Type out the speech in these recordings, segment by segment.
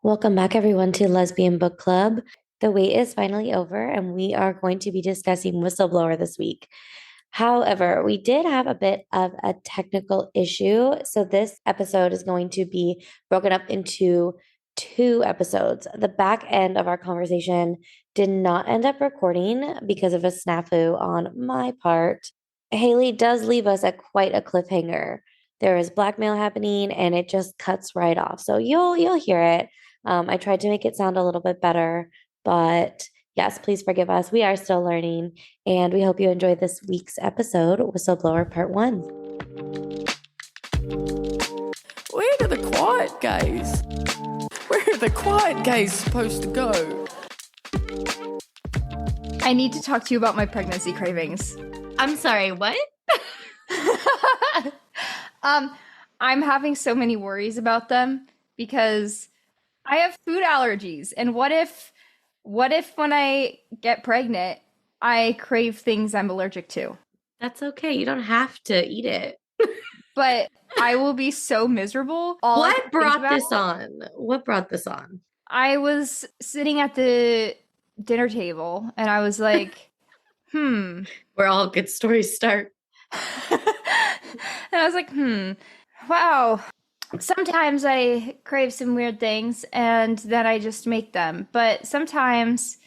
Welcome back, everyone, to Lesbian Book Club. The wait is finally over, and we are going to be discussing Whistleblower this week. However, we did have a bit of a technical issue. So, this episode is going to be broken up into two episodes. The back end of our conversation did not end up recording because of a snafu on my part. Haley does leave us at quite a cliffhanger. There is blackmail happening, and it just cuts right off. So you'll hear it. I tried to make it sound a little bit better, but yes, please forgive us. We are still learning, and we hope you enjoyed this week's episode, Whistleblower Part 1. Where do the quiet gays? Where are the quiet gays supposed to go? I need to talk to you about my pregnancy cravings. I'm sorry, what? I'm having so many worries about them because I have food allergies. And what if when I get pregnant, I crave things I'm allergic to? That's okay. You don't have to eat it. But I will be so miserable. What brought this on? What brought this on? I was sitting at the dinner table and I was like, Where all good stories start. And I was like, wow. Sometimes I crave some weird things and then I just make them. But sometimes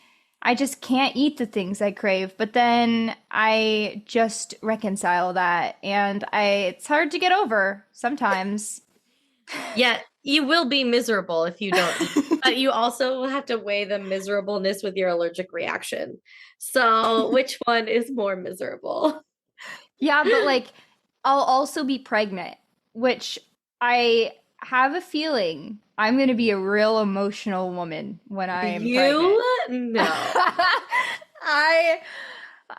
I just can't eat the things I crave. But then I just reconcile that. And it's hard to get over sometimes. Yeah, you will be miserable if you don't eat. But you also will have to weigh the miserableness with your allergic reaction. So which one is more miserable? Yeah, but like I'll also be pregnant, which I have a feeling I'm going to be a real emotional woman when I'm pregnant. No.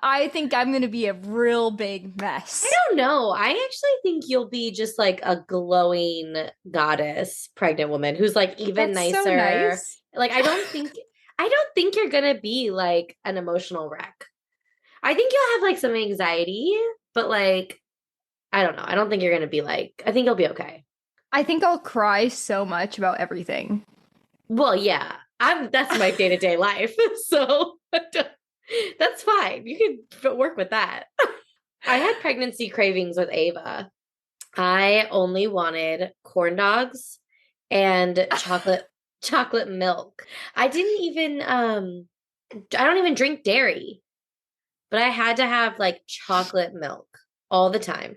I think I'm going to be a real big mess. I don't know. I actually think you'll be just like a glowing goddess pregnant woman who's like even That's nicer. so nice. Like I don't think you're going to be like an emotional wreck. I think you'll have like some anxiety, but like I don't know. I don't think you're going to be like I think you'll be okay. I think I'll cry so much about everything. Well, yeah. That's my day-to-day life. So that's fine. You can work with that. I had pregnancy cravings with Ava. I only wanted corn dogs and chocolate milk. I don't even drink dairy, but I had to have like chocolate milk all the time.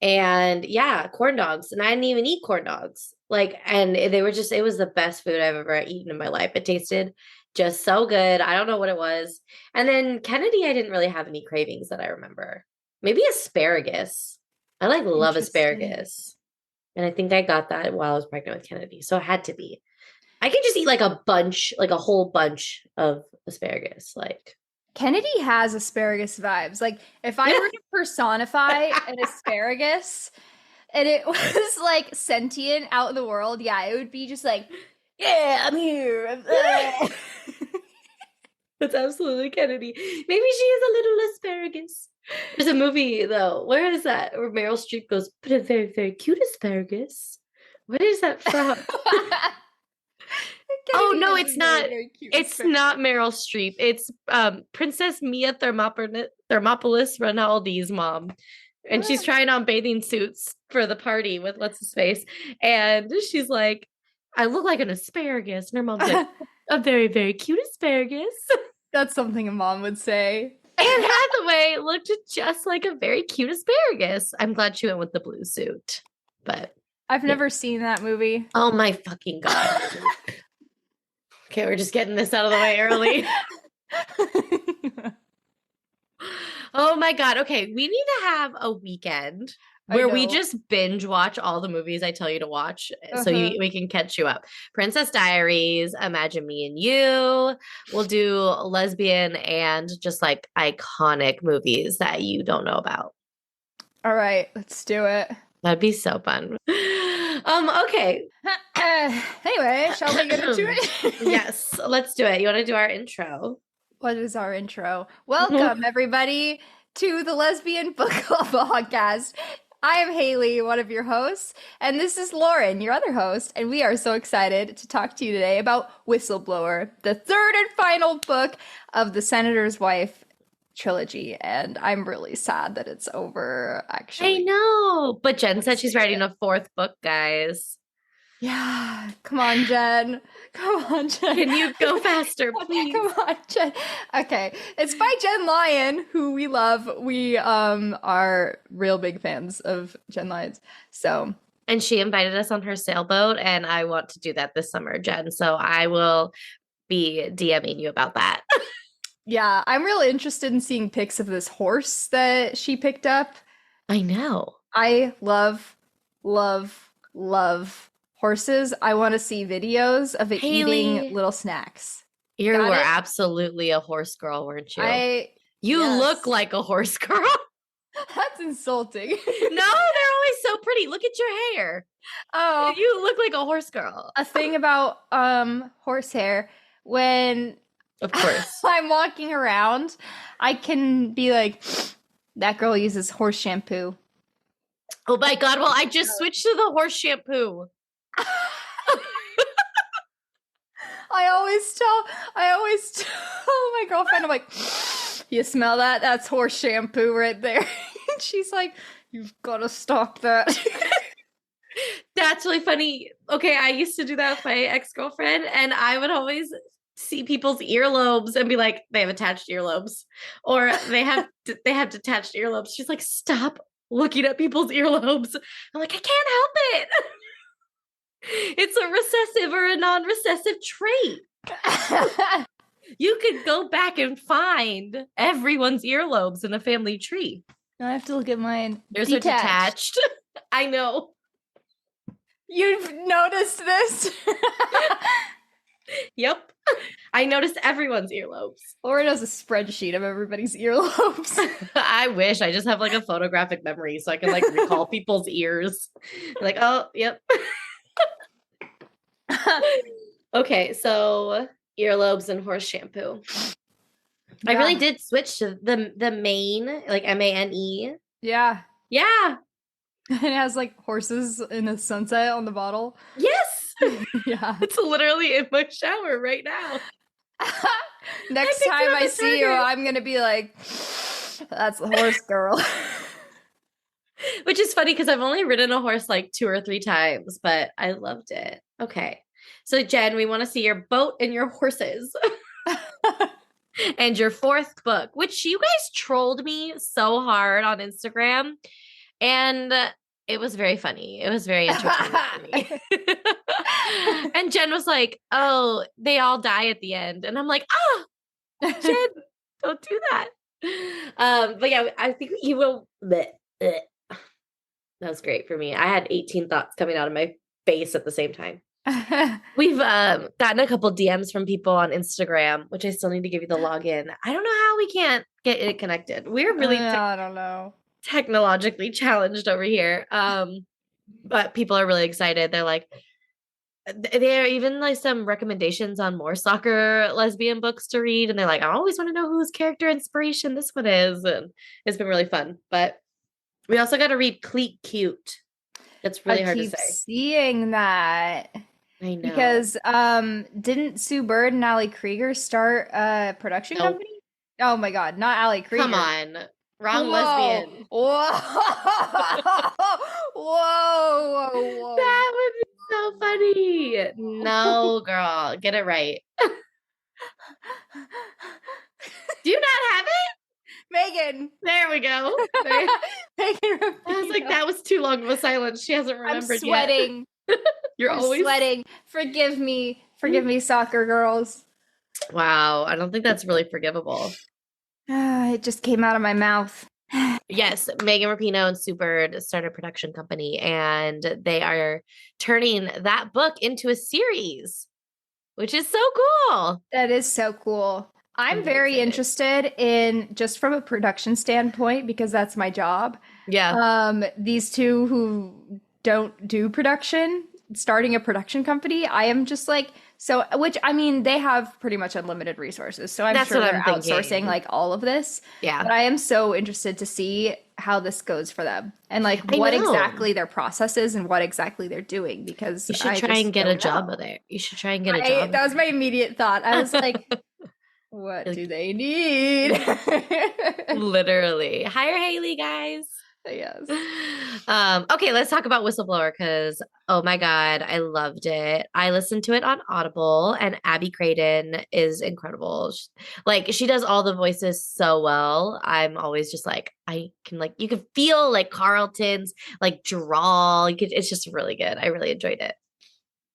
And yeah, corn dogs. And I didn't even eat corn dogs. And it was the best food I've ever eaten in my life. It tasted just so good. I don't know what it was. And then Kennedy, I didn't really have any cravings that I remember. Maybe asparagus. I love asparagus. And I think I got that while I was pregnant with Kennedy. So it had to be. I can just eat like a whole bunch of asparagus. Kennedy has asparagus vibes. Like, if I were to personify an asparagus and it was like sentient out in the world, yeah, it would be just like, yeah, I'm here. That's absolutely Kennedy. Maybe she is a little asparagus. There's a movie, though. Where is that? Where Meryl Streep goes, but a very, very cute asparagus. Where is that from? Oh, no, it's not. It's not Meryl Streep. It's Princess Mia Thermopolis Rinaldi's mom. And she's trying on bathing suits for the party with what's his face. And she's like, I look like an asparagus. And her mom's like, a very, very cute asparagus. That's something a mom would say. Anne Hathaway looked just like a very cute asparagus. I'm glad she went with the blue suit. But I've never seen that movie. Oh my fucking God. Okay, we're just getting this out of the way early. Oh my God. Okay, we need to have a weekend where we just binge watch all the movies I tell you to watch so we can catch you up. Princess Diaries, Imagine Me and You. We'll do lesbian and just like iconic movies that you don't know about. All right, let's do it. That'd be so fun. Okay. Anyway, shall we get into it? Yes, let's do it. You want to do our intro? What is our intro? Welcome, everybody, to the Lesbian Book Club podcast. I am Haley, one of your hosts, and this is Lauren, your other host, and we are so excited to talk to you today about Whistleblower, the third and final book of the Senator's Wife trilogy, and I'm really sad that it's over, actually. I know, but Jen said she's see writing it. a fourth book, guys. Yeah, come on, Jen. Come on, Jen. Can you go faster, please? Come on, Jen. Okay, it's by Jen Lyon, who we love. We are real big fans of Jen Lyon's. So, And she invited us on her sailboat, and I want to do that this summer, Jen. So I will be DMing you about that. yeah, I'm really interested in seeing pics of this horse that she picked up. I know. I love, love horses. I want to see videos of it Haley, eating little snacks. You Got were it? absolutely a horse girl, weren't you? You Yes. look like a horse girl. That's insulting. No, they're always so pretty. Look at your hair. Oh, You look like a horse girl. a thing about horsehair, when Of course. I'm walking around, I can be like, that girl uses horse shampoo. Oh my God. Well, I just switched to the horse shampoo. I always tell my girlfriend, I'm like, you smell that? That's horse shampoo right there. And she's like, you've got to stop that. That's really funny. Okay, I used to do that with my ex-girlfriend, and I would always see people's earlobes and be like, they have attached earlobes, or they have detached earlobes. She's like, stop looking at people's earlobes. I'm like, I can't help it. It's a recessive or a non-recessive trait. You could go back and find everyone's earlobes in the family tree. I have to look at mine. Yours are detached. I know. You've noticed this? Yep. I noticed everyone's earlobes. Lauren has a spreadsheet of everybody's earlobes. I wish I just have like a photographic memory so I can like recall people's ears. Like, oh, yep. Okay, so earlobes and horse shampoo. I really did switch to the Mane, like MANE. Yeah. Yeah. And it has like horses in a sunset on the bottle. Yes. Yeah. It's literally in my shower right now. Next picked it time up I at see you, Target. I'm gonna be like, that's the horse girl. Which is funny because I've only ridden a horse like 2 or 3 times, but I loved it. Okay. So Jen, we want to see your boat and your horses. And your fourth book, which you guys trolled me so hard on Instagram. And it was very funny. It was very entertaining for me. And Jen was like, oh, they all die at the end. And I'm like, oh, Jen, don't do that. But yeah, I think you will. Bleh. That was great for me. I had 18 thoughts coming out of my face at the same time. We've gotten a couple DMs from people on Instagram, which I still need to give you the login. I don't know how we can't get it connected. We're really I don't know. technologically challenged over here. But people are really excited. They're like, there are even like some recommendations on more soccer lesbian books to read, and they're like, I always want to know whose character inspiration this one is, and it's been really fun. But we also got to read Cleat Cute. It's really hard to say. Seeing that. I know. Because didn't Sue Bird and Ali Krieger start a production Nope. company? Oh my God, not Ali Krieger. Come on. Wrong Whoa. lesbian. Whoa. Whoa. Whoa. That would be so funny. No, girl. Get it right. Do you not have it? Megan. There we go. There. Megan I was like, Rapinoe. that was too long of a silence. She hasn't I'm remembered sweating. yet. You're I'm always sweating. Forgive me, soccer girls. Wow. I don't think that's really forgivable. It just came out of my mouth. Yes, Megan Rapinoe and Sue Bird started a production company, and they are turning that book into a series, which is so cool. That is so cool. I'm I'm very excited. interested in, just from a production standpoint, because that's my job. Yeah. These two who don't do production, starting a production company, I am just like, so, which, I mean, they have pretty much unlimited resources, so I'm That's sure what they're I'm thinking. outsourcing like all of this. Yeah. But I am so interested to see how this goes for them and like I what know. exactly their process is and what exactly they're doing because You should I try just and get a don't job know. there. You should try and get a job. That was my immediate thought. I was like, what do they need? Literally. Hire Haley, guys. Yes. Okay, let's talk about Whistleblower because oh my God, I loved it. I listened to it on Audible and Abby Craden is incredible. She does all the voices so well. I'm always just like, I can like you can feel like Carlton's like drawl. It's just really good. I really enjoyed it.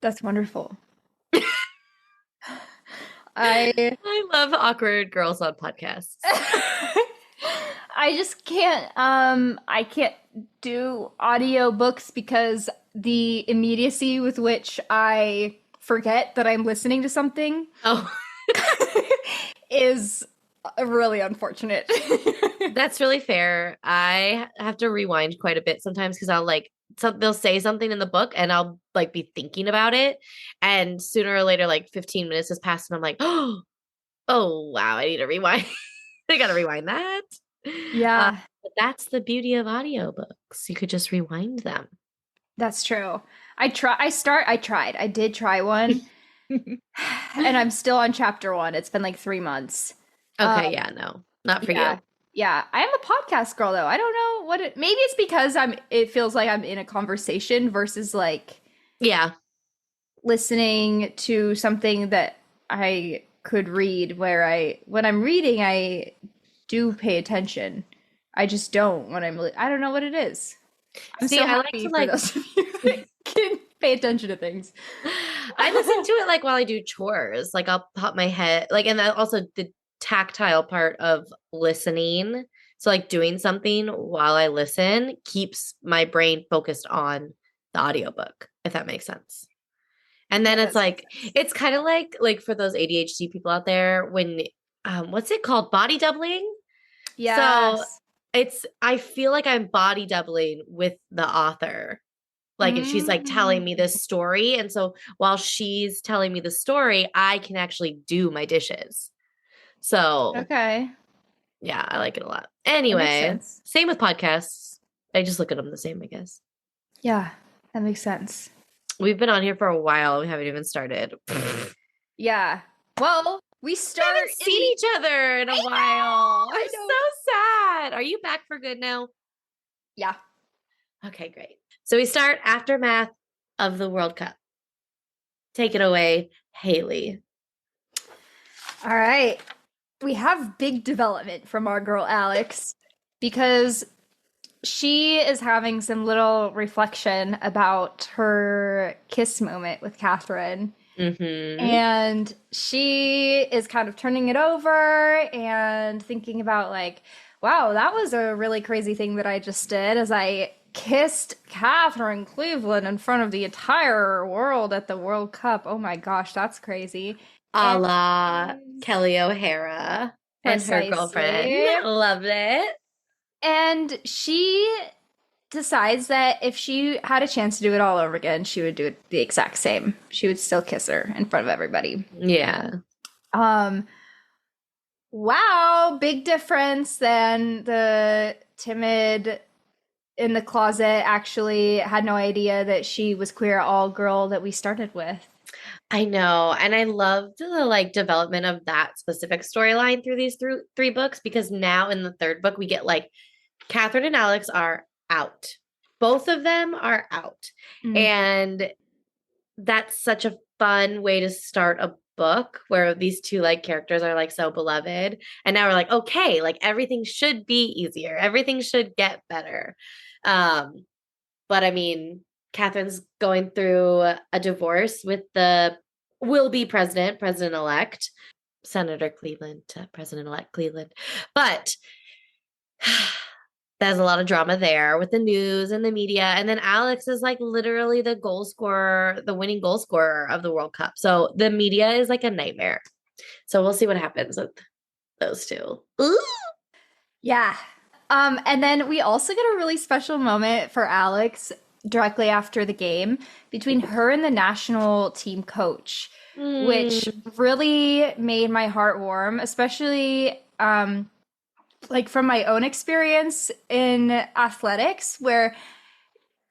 That's wonderful. I love awkward girls on podcasts. I just can't I can't do audiobooks because the immediacy with which I forget that I'm listening to something Oh, is really unfortunate. that's really fair. I have to rewind quite a bit sometimes because they'll say something in the book and I'll like be thinking about it. And sooner or later, like 15 minutes has passed and I'm like, oh wow, I need to rewind. I gotta rewind that. Yeah. But that's the beauty of audiobooks. You could just rewind them. That's true. I tried. I did try one. And I'm still on chapter 1. It's been like 3 months. Okay, yeah, no. Not for Yeah. you. Yeah, I am a podcast girl though. I don't know maybe it's because it feels like I'm in a conversation versus like Yeah. listening to something that I could read when I'm reading I do pay attention. I just don't when I don't know what it is. I'm See, so I like happy to for those of you that can pay attention to things. I listen to it like while I do chores. Like I'll pop my head and that also the tactile part of listening. So like doing something while I listen keeps my brain focused on the audiobook, if that makes sense. And then it's like it's kind of like for those ADHD people out there when what's it called? Body doubling? So I feel like I'm body doubling with the author. Like if she's like telling me this story. And so while she's telling me the story, I can actually do my dishes. So Okay. yeah, I like it a lot. That makes Anyway, sense. same with podcasts. I just look at them the same, I guess. Yeah, that makes sense. We've been on here for a while. We haven't even started. Yeah. Well, we We start haven't seen each other in a while. I'm so sad. Are you back for good now? Yeah. Okay, great. So we start aftermath of the World Cup. Take it away, Haley. All right. We have big development from our girl Alex because she is having some little reflection about her kiss moment with Catherine. Mm-hmm. And she is kind of turning it over and thinking about like, wow, that was a really crazy thing that I just did as I kissed Catherine Cleveland in front of the entire world at the World Cup. Oh my gosh, that's crazy. A la Kelly O'Hara and her girlfriend. Loved it. And she decides that if she had a chance to do it all over again, she would do it the exact same. She would still kiss her in front of everybody. Yeah. Wow, big difference than the timid in the closet actually had no idea that she was queer all girl that we started with. I know. And I loved the like development of that specific storyline through these three books because now in the third book we get like Catherine and Alex are out. Both of them are out. And that's such a fun way to start a book where these two like characters are like so beloved. And now we're like, okay, like everything should be easier. Everything should get better. But I mean, Catherine's going through a divorce with the will-be president-elect, Senator Cleveland to President-elect Cleveland. But there's a lot of drama there with the news and the media. And then Alex is like literally the goal scorer, the winning goal scorer of the World Cup. So the media is like a nightmare. So we'll see what happens with those two. Ooh. Yeah. And then we also get a really special moment for Alex directly after the game between her and the national team coach, which really made my heart warm, especially like from my own experience in athletics, where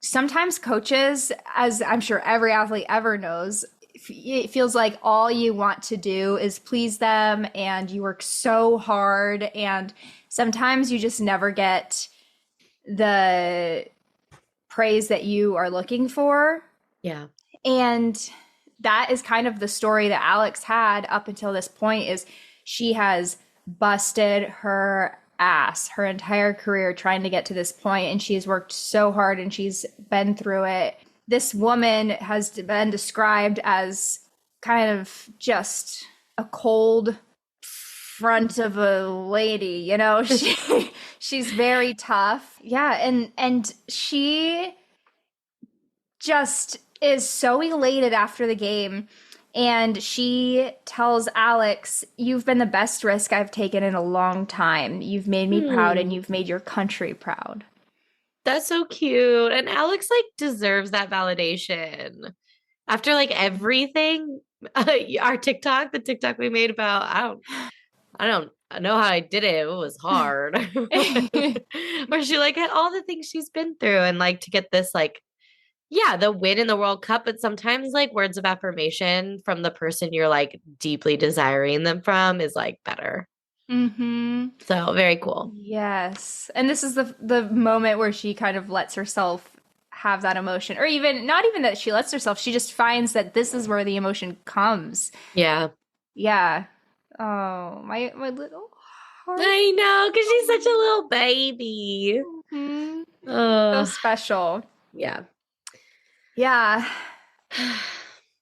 sometimes coaches, as I'm sure every athlete ever knows, it feels like all you want to do is please them and you work so hard, and sometimes you just never get the praise that you are looking for. Yeah. And that is kind of the story that Alex had up until this point, is she has busted her ass her entire career trying to get to this point, and she's worked so hard and she's been through it. This woman has been described as kind of just a cold front of a lady, you know. She's very tough. Yeah, and she just is so elated after the game. And she tells Alex, "You've been the best risk I've taken in a long time. You've made me proud and you've made your country proud." That's so cute. And Alex like deserves that validation. After like everything, our TikTok, the TikTok we made about I don't know how I did it. It was hard. Where she like had all the things she's been through, and like to get this like, yeah, the win in the World Cup, but sometimes like words of affirmation from the person you're like deeply desiring them from is like better. Mm-hmm. So very cool. Yes. And this is the moment where she kind of lets herself have that emotion, or even not even that she lets herself, she just finds that this is where the emotion comes. Yeah. Yeah. Oh, my little heart. I know, because she's such a little baby. Mhm. So Oh, special. yeah. Yeah.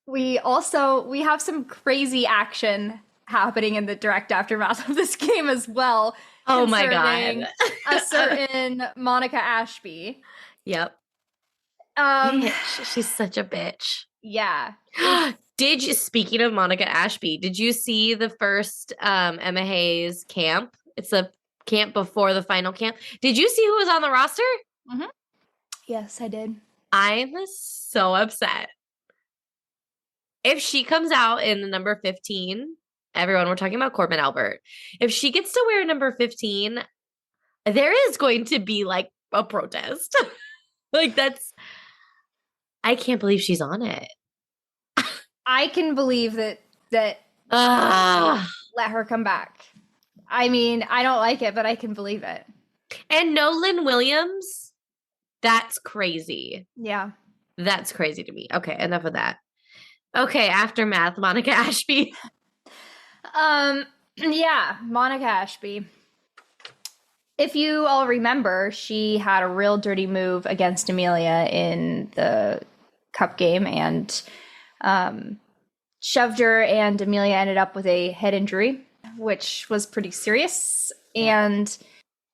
We have some crazy action happening in the direct aftermath of this game as well. Oh my concerning God. a certain Monica Ashby. Yep. She's such a bitch. Yeah. Speaking of Monica Ashby, did you see the first Emma Hayes camp? It's a camp before the final camp. Did you see who was on the roster? Mm-hmm. Yes, I did. I'm so upset. If she comes out in the number 15, everyone, we're talking about Corbin Albert. If she gets to wear number 15, there is going to be like a protest. Like I can't believe she's on it. I can believe that let her come back. I mean, I don't like it, but I can believe it. And Nolan Williams, that's crazy. Yeah. That's crazy to me. Okay, enough of that. Okay, aftermath, Monica Ashby. Yeah, Monica Ashby. If you all remember, she had a real dirty move against Amelia in the cup game and shoved her, and Amelia ended up with a head injury, which was pretty serious. And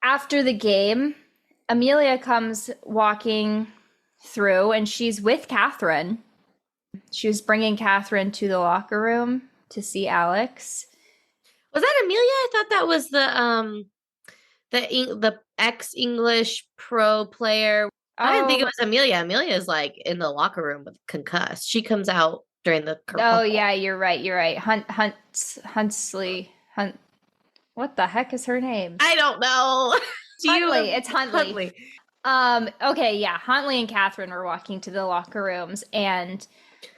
after the game, Amelia comes walking through, and she's with Catherine. She was bringing Catherine to the locker room to see Alex. Was that Amelia? I thought that was the ex-English pro player. I didn't think it was Amelia. Amelia is like in the locker room with concussed. She comes out during the Oh yeah, you're right. Huntley. What the heck is her name? I don't know. Huntley. It's Huntley. Okay, yeah. Huntley and Catherine were walking to the locker rooms, and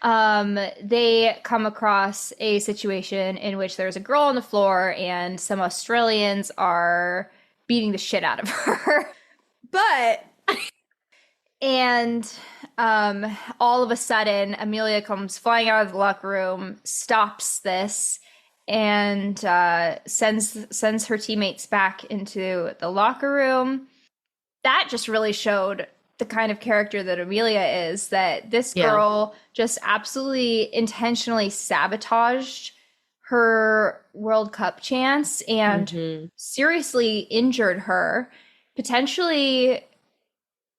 they come across a situation in which there's a girl on the floor and some Australians are beating the shit out of her. And all of a sudden, Amelia comes flying out of the locker room, stops this, and sends her teammates back into the locker room. That just really showed the kind of character that Amelia is, that this girl just absolutely intentionally sabotaged her World Cup chance and seriously injured her, potentially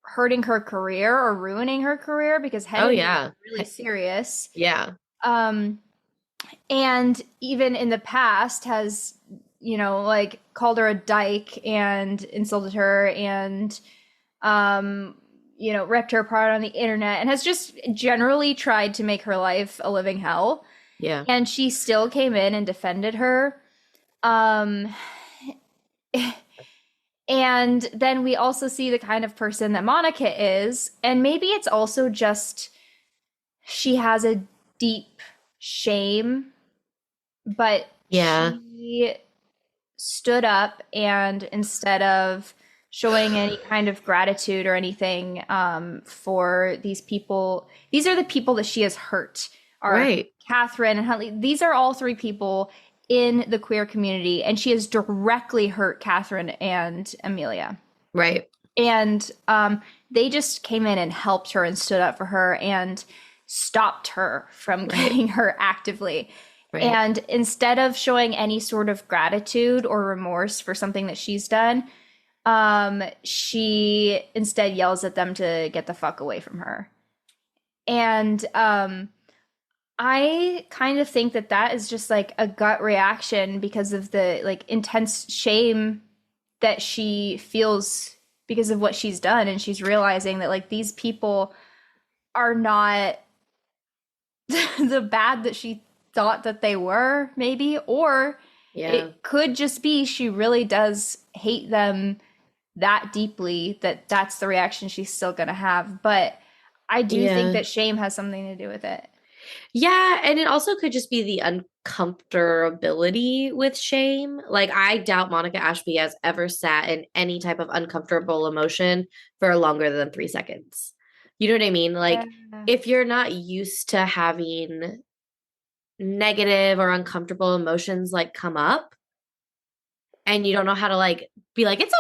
hurting her career or ruining her career, because head injury is really serious. Yeah. And even in the past has, like called her a dyke and insulted her and, ripped her apart on the internet, and has just generally tried to make her life a living hell. Yeah. And she still came in and defended her. And then we also see the kind of person that Monica is. And maybe it's also just she has a deep shame, but Yeah. she stood up, and instead of showing any kind of gratitude or anything for these people, these are the people that she has hurt, are Right. Catherine and Huntley. These are all three people in the queer community, and she has directly hurt Catherine and Amelia. Right. And they just came in and helped her and stood up for her and stopped her from getting her actively. Right. And instead of showing any sort of gratitude or remorse for something that she's done, she instead yells at them to get the fuck away from her. And I kind of think that that is just like a gut reaction because of the like intense shame that she feels because of what she's done. And she's realizing that like these people are not the bad that she thought that they were, maybe. Or it could just be she really does hate them that deeply that that's the reaction she's still going to have. But I do think that shame has something to do with it. Yeah, and it also could just be the uncomfortability with shame. Like, I doubt Monica Ashby has ever sat in any type of uncomfortable emotion for longer than 3 seconds. You know what I mean? Like, if you're not used to having negative or uncomfortable emotions like come up, and you don't know how to like be like it's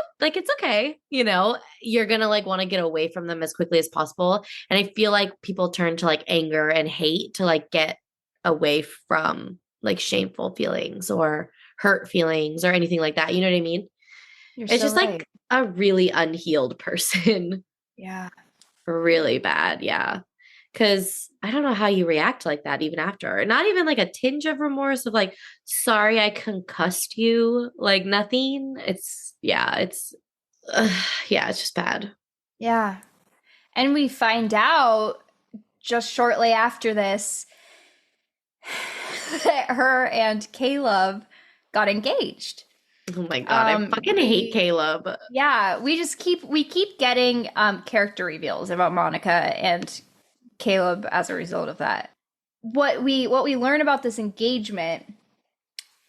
okay, you know, you're gonna like want to get away from them as quickly as possible. And I feel like people turn to like anger and hate to like get away from like shameful feelings or hurt feelings or anything like that. You know what I mean? It's so just right. like a really unhealed person. Yeah. Really bad. Yeah. Cause I don't know how you react like that even after. Not even like a tinge of remorse of like, sorry, I concussed you. Like nothing. It's it's just bad. Yeah. And we find out just shortly after this that her and Caleb got engaged. Oh my God. I fucking hate Caleb. Yeah, we keep getting character reveals about Monica and Caleb as a result of that. What we learn about this engagement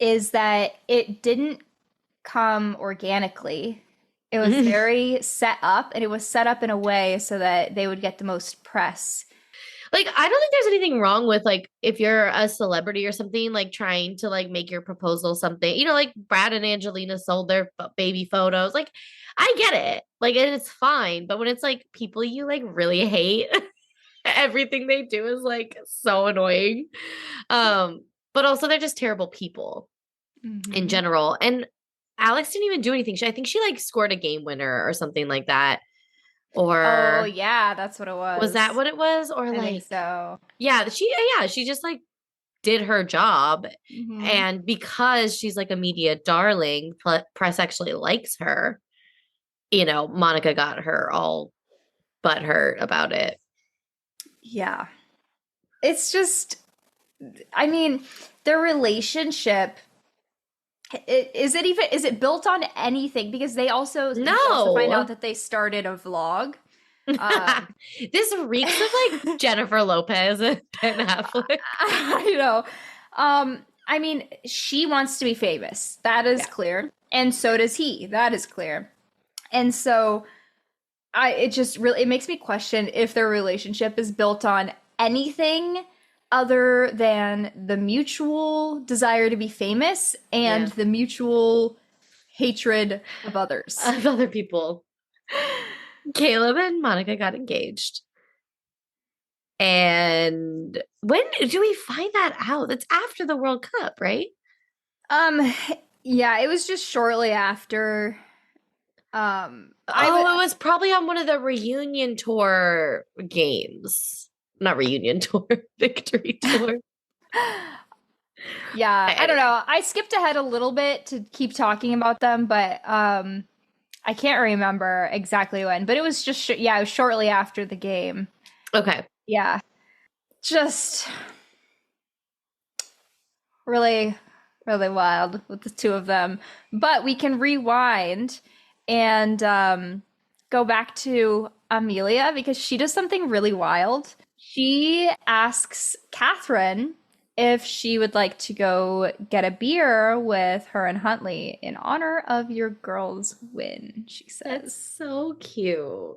is that it didn't come organically. It was very set up, and it was set up in a way so that they would get the most press. Like, I don't think there's anything wrong with like if you're a celebrity or something, like trying to like make your proposal something, you know, like Brad and Angelina sold their baby photos. Like, I get it. Like, and it's fine. But when it's like people you like really hate, everything they do is like so annoying. But also they're just terrible people in general. And Alex didn't even do anything. I think she like scored a game winner or something like that. Or oh yeah, that's what it was. Was that what it was? Or I like think so. Yeah, she just like did her job. And because she's like a media darling, press actually likes her. You know, Monica got her all butthurt about it. Yeah. It's just, I mean, their relationship, is it built on anything? Because they also, No. you also find out that they started a vlog. This reeks of like Jennifer Lopez and Ben Affleck. I know. I mean, she wants to be famous. That is clear. And so does he. That is clear. And so it makes me question if their relationship is built on anything other than the mutual desire to be famous and the mutual hatred of others. Of other people. Caleb and Monica got engaged. And when do we find that out? That's after the World Cup, right? Yeah, it was just shortly after. It was probably on one of the reunion tour games. Not reunion tour, victory tour. Yeah, I don't know. I skipped ahead a little bit to keep talking about them, but I can't remember exactly when. But it was just it was shortly after the game. Okay. Yeah. Just really, really wild with the two of them. But we can rewind and go back to Amelia because she does something really wild. She asks Catherine if she would like to go get a beer with her and Huntley in honor of your girls' win, she That's says. so cute.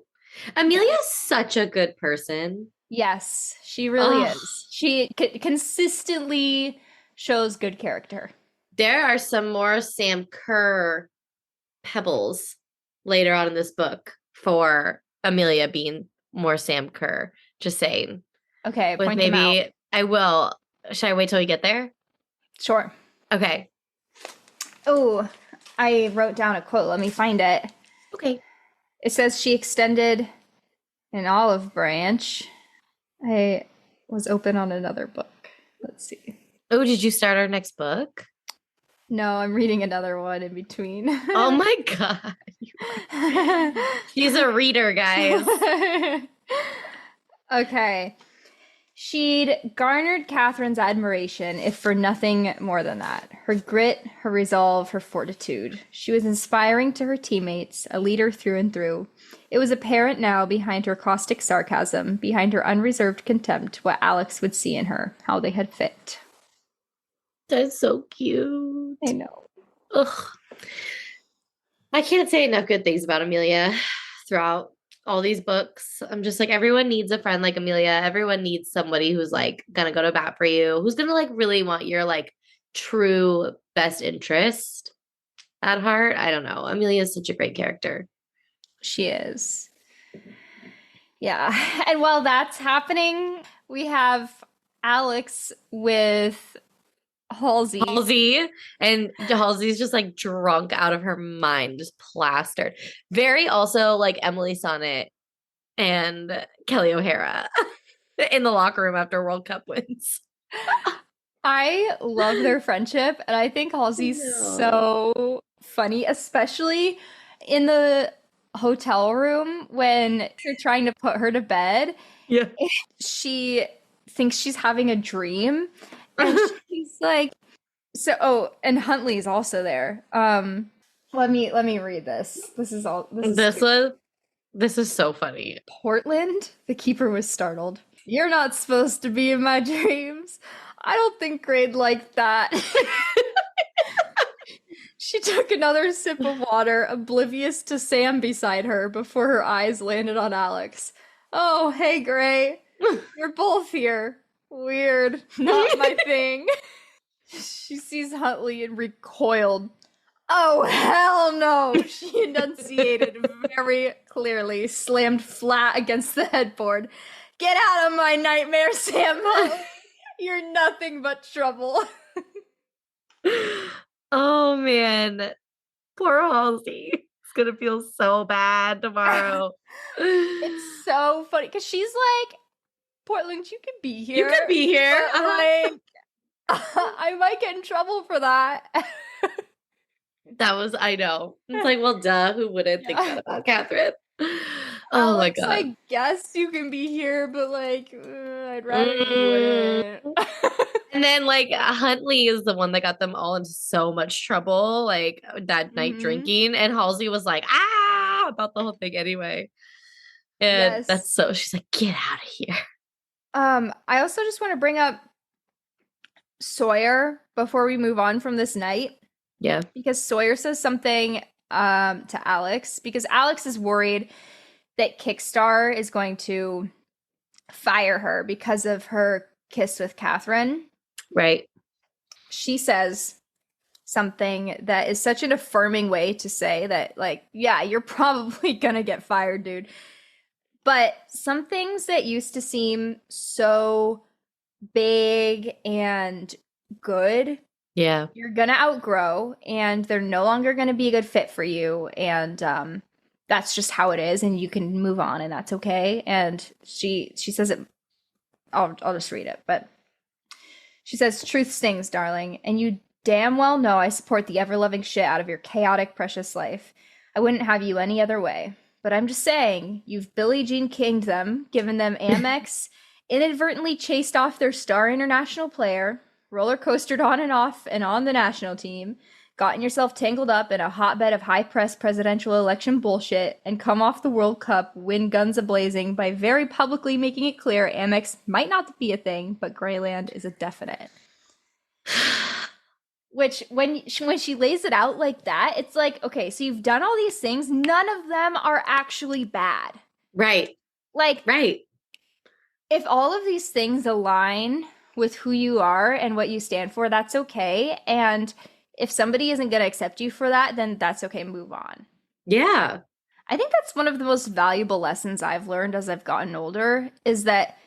Amelia's such a good person. Yes, she really Oh, is. She consistently shows good character. there are some more Sam Kerr pebbles later on in this book for Amelia being more Sam Kerr. Just saying. Okay, With point them out. maybe I will. Should I wait till we get there? Sure. Okay. Oh, I wrote down a quote. Let me find it. Okay. It says she extended an olive branch. I was open on another book. Let's see. Oh, did you start our next book? No, I'm reading another one in between. Oh my God. She's a reader, guys. Okay. She'd garnered Catherine's admiration, if for nothing more than that. Her grit, her resolve, her fortitude. She was inspiring to her teammates, a leader through and through. It was apparent now behind her caustic sarcasm, behind her unreserved contempt, what Alex would see in her, how they had fit. That's so cute. I know. Ugh. I can't say enough good things about Amelia throughout all these books. I'm just like, everyone needs a friend like Amelia. Everyone needs somebody who's like gonna go to bat for you, who's gonna like really want your like true best interest at heart. I don't know. Amelia is such a great character. She is. Yeah. And while that's happening, we have Alex with Halsey. And Halsey's just like drunk out of her mind, just plastered. Very also like Emily Sonnet and Kelly O'Hara in the locker room after World Cup wins. I love their friendship, and I think Halsey's so funny, especially in the hotel room when they're trying to put her to bed. Yeah. She thinks she's having a dream, and she's like, and Huntley's also there. Let me read this. This This is so funny. Portland, the keeper was startled. You're not supposed to be in my dreams. I don't think Gray'd like that. She took another sip of water, oblivious to Sam beside her, before her eyes landed on Alex. Oh, hey, Gray. You're both here. Weird. Not my thing. She sees Huntley and recoiled. Oh, hell no! She enunciated very clearly, slammed flat against the headboard. Get out of my nightmare, Sam Huntley. You're nothing but trouble. Oh man. Poor Halsey. It's gonna feel so bad tomorrow. It's so funny because she's like, Portland, you can be here. You could be here. But, like, I might get in trouble for that. I know. It's like, well, duh, who wouldn't think that about Catherine? Oh Alex, my God. I guess you can be here, but like, I'd rather you wouldn't. And then like Huntley is the one that got them all into so much trouble, like that night drinking. And Halsey was like, about the whole thing anyway. And she's like, get out of here. I also just want to bring up Sawyer before we move on from this night. Yeah. Because Sawyer says something to Alex, because Alex is worried that Kickstar is going to fire her because of her kiss with Catherine. Right. She says something that is such an affirming way to say that, like, yeah, you're probably gonna get fired, dude. But some things that used to seem so big and good, yeah, you're gonna outgrow, and they're no longer gonna be a good fit for you, and that's just how it is, and you can move on, and that's okay. And she says it. I'll just read it, but she says, "Truth stings, darling, and you damn well know I support the ever-loving shit out of your chaotic, precious life. I wouldn't have you any other way. But I'm just saying, you've Billie Jean King'd them, given them Amex, inadvertently chased off their star international player, roller coastered on and off and on the national team, gotten yourself tangled up in a hotbed of high press presidential election bullshit, and come off the World Cup, win guns a-blazing by very publicly making it clear Amex might not be a thing, but Greyland is a definite. Which, when she lays it out like that, it's like, okay, so you've done all these things. None of them are actually bad. Right. Like, Right. if all of these things align with who you are and what you stand for, that's okay. And if somebody isn't going to accept you for that, then that's okay. Move on. Yeah. I think that's one of the most valuable lessons I've learned as I've gotten older, is that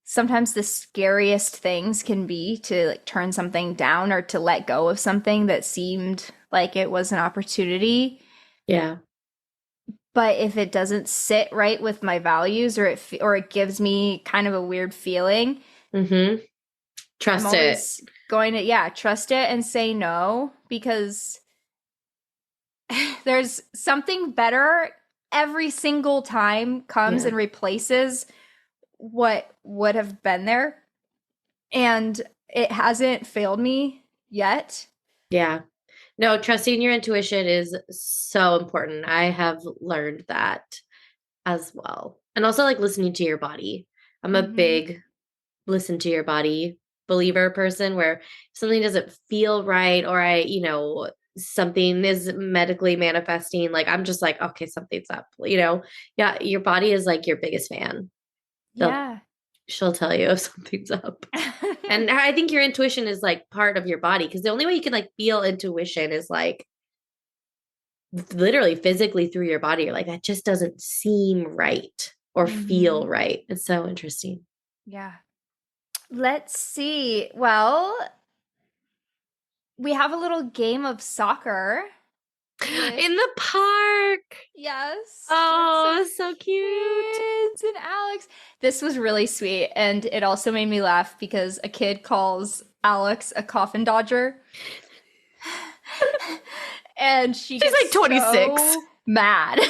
sometimes the scariest things can be to like turn something down or to let go of something that seemed like it was an opportunity. Yeah. But if it doesn't sit right with my values, or it gives me kind of a weird feeling, Trust I'm it. always going to trust it and say no, because there's something better every single time comes and replaces what would have been there, and it hasn't failed me yet. Yeah. No, trusting your intuition is so important. I have learned that as well. And also like listening to your body. I'm a big listen to your body believer person, where if something doesn't feel right, or something is medically manifesting, like I'm just like, okay, something's up, Yeah, your body is like your biggest fan. She'll tell you if something's up. And I think your intuition is like part of your body, because the only way you can like feel intuition is like literally physically through your body. You're like, that just doesn't seem right or feel right. It's so interesting. Yeah. Let's see. Well, we have a little game of soccer in the park. Yes. Oh, so cute. And Alex. This was really sweet. And it also made me laugh because a kid calls Alex a coffin dodger. And she's like 26. So mad.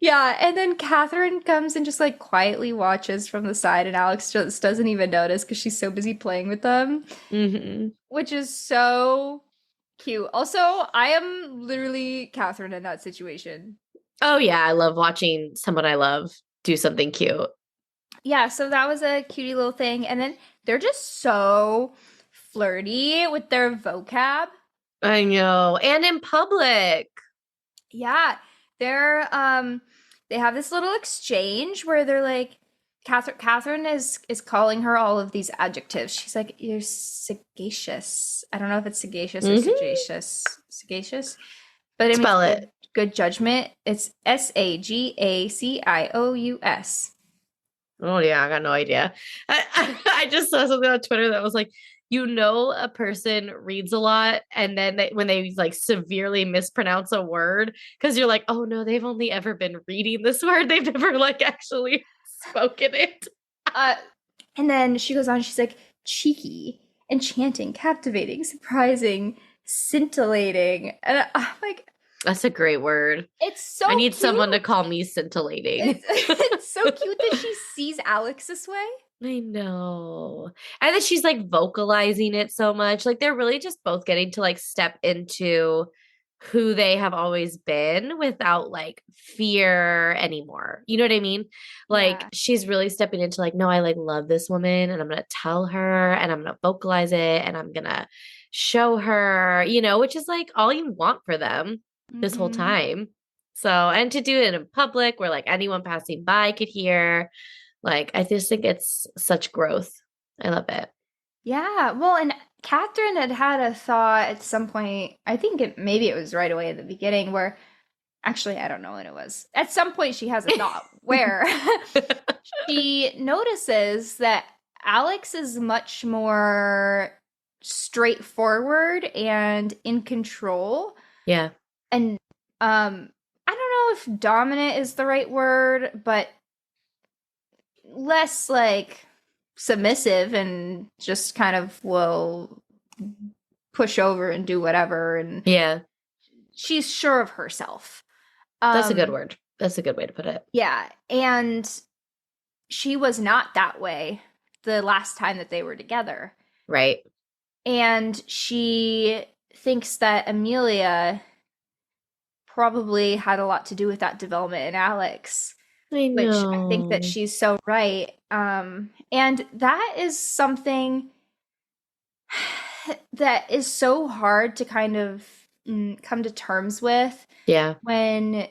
Yeah. And then Catherine comes and just like quietly watches from the side, and Alex just doesn't even notice because she's so busy playing with them. Which is so cute. Also, I am literally Catherine in that situation. Oh, yeah. I love watching someone I love do something cute. Yeah, so that was a cutie little thing. And then they're just so flirty with their vocab. I know. And in public. Yeah. They're they have this little exchange where they're like, Catherine is calling her all of these adjectives. She's like, you're sagacious. I don't know if it's sagacious or sagacious. Sagacious. But spell it. Good judgment. It's SAGACIOUS. Oh yeah, I got no idea. I just saw something on Twitter that was like, a person reads a lot, and then when they like severely mispronounce a word, because you're like, oh no, they've only ever been reading this word. They've never like actually spoken it. And then she goes on, she's like, cheeky, enchanting, captivating, surprising, scintillating. And I'm like, that's a great word. It's so I need cute. someone to call me scintillating. It's so cute that she sees Alex this way. I know. And that she's like vocalizing it so much. Like they're really just both getting to like step into who they have always been without like fear anymore. You know what I mean? Like she's really stepping into like, no, I like love this woman, and I'm going to tell her, and I'm going to vocalize it, and I'm going to show her, which is like all you want for them this whole time. So, and to do it in public where like anyone passing by could hear. Like, I just think it's such growth. I love it. Yeah. Well, and Catherine had a thought at some point. I think maybe it was right away at the beginning where, actually, I don't know when it was. At some point, she has a thought where she notices that Alex is much more straightforward and in control. Yeah. And I don't know if dominant is the right word, but less like submissive and just kind of will push over and do whatever. And she's sure of herself. That's a good word. That's a good way to put it. Yeah. And she was not that way the last time that they were together. Right. And she thinks that Amelia probably had a lot to do with that development in Alex, I which I think that know. she's so right. And that is something that is so hard to kind of come to terms with Yeah. when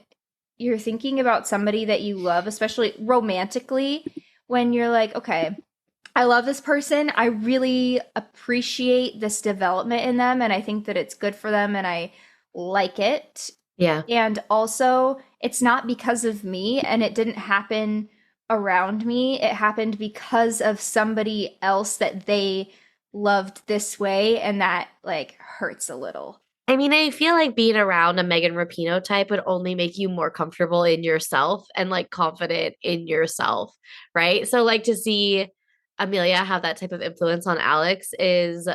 you're thinking about somebody that you love, especially romantically, when you're like, okay, I love this person. I really appreciate this development in them, and I think that it's good for them, and I like it. Yeah. And also, it's not because of me, and it didn't happen around me. It happened because of somebody else that they loved this way, and that like hurts a little. I mean, I feel like being around a Megan Rapinoe type would only make you more comfortable in yourself and like confident in yourself, right? So, like, to see Amelia have that type of influence on Alex is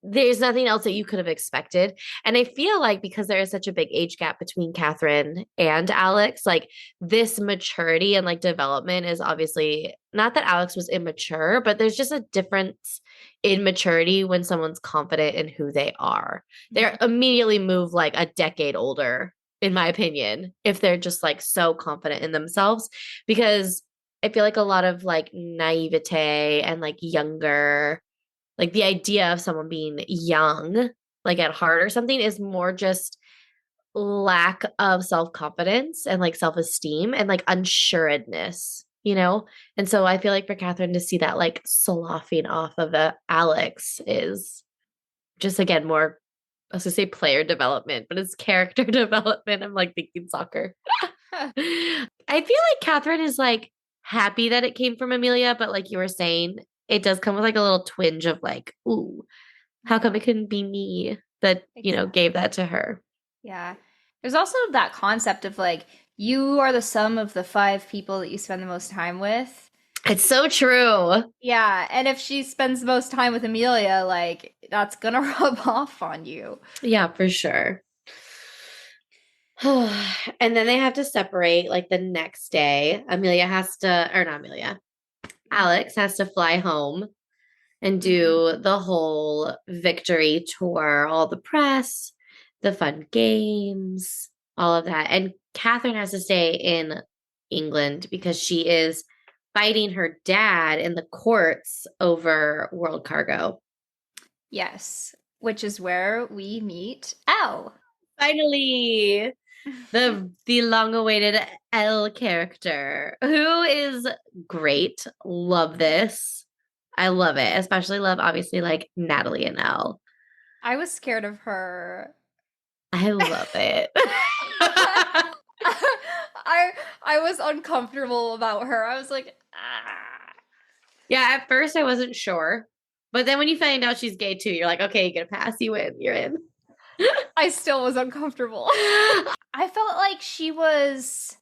there's nothing else that you could have expected. And I feel like because there is such a big age gap between Catherine and Alex, like this maturity and like development is obviously not that Alex was immature, but there's just a difference in maturity when someone's confident in who they are. They're immediately move like a decade older, in my opinion, if they're just like so confident in themselves. Because I feel like a lot of like naivete and like younger like the idea of someone being young, like at heart or something, is more just lack of self confidence and like self esteem and like unsuredness, you know? And so I feel like for Catherine to see that like sloughing off of Alex is just again more, I was gonna say player development, but it's character development. I'm like thinking soccer. I feel like Catherine is like happy that it came from Amelia, but like you were saying, it does come with like a little twinge of like, ooh, how come it couldn't be me that, gave that to her? Yeah. There's also that concept of like, you are the sum of the five people that you spend the most time with. It's so true. Yeah. And if she spends the most time with Amelia, like, that's gonna rub off on you. Yeah, for sure. And then they have to separate like the next day. Amelia has to, or not Amelia, Alex has to fly home and do the whole victory tour, all the press, the fun games, all of that. And Catherine has to stay in England because she is fighting her dad in the courts over world cargo. Yes. Which is where we meet Elle. Finally, the long-awaited Elle character, who is great. Love this. I love it. Especially love, obviously, like Natalie and Elle. I was scared of her. I love it. I was uncomfortable about her. I was like, ah. Yeah, at first I wasn't sure. But then when you find out she's gay too, you're like, okay, you get a pass, you win, you're in. I still was uncomfortable. I felt like she was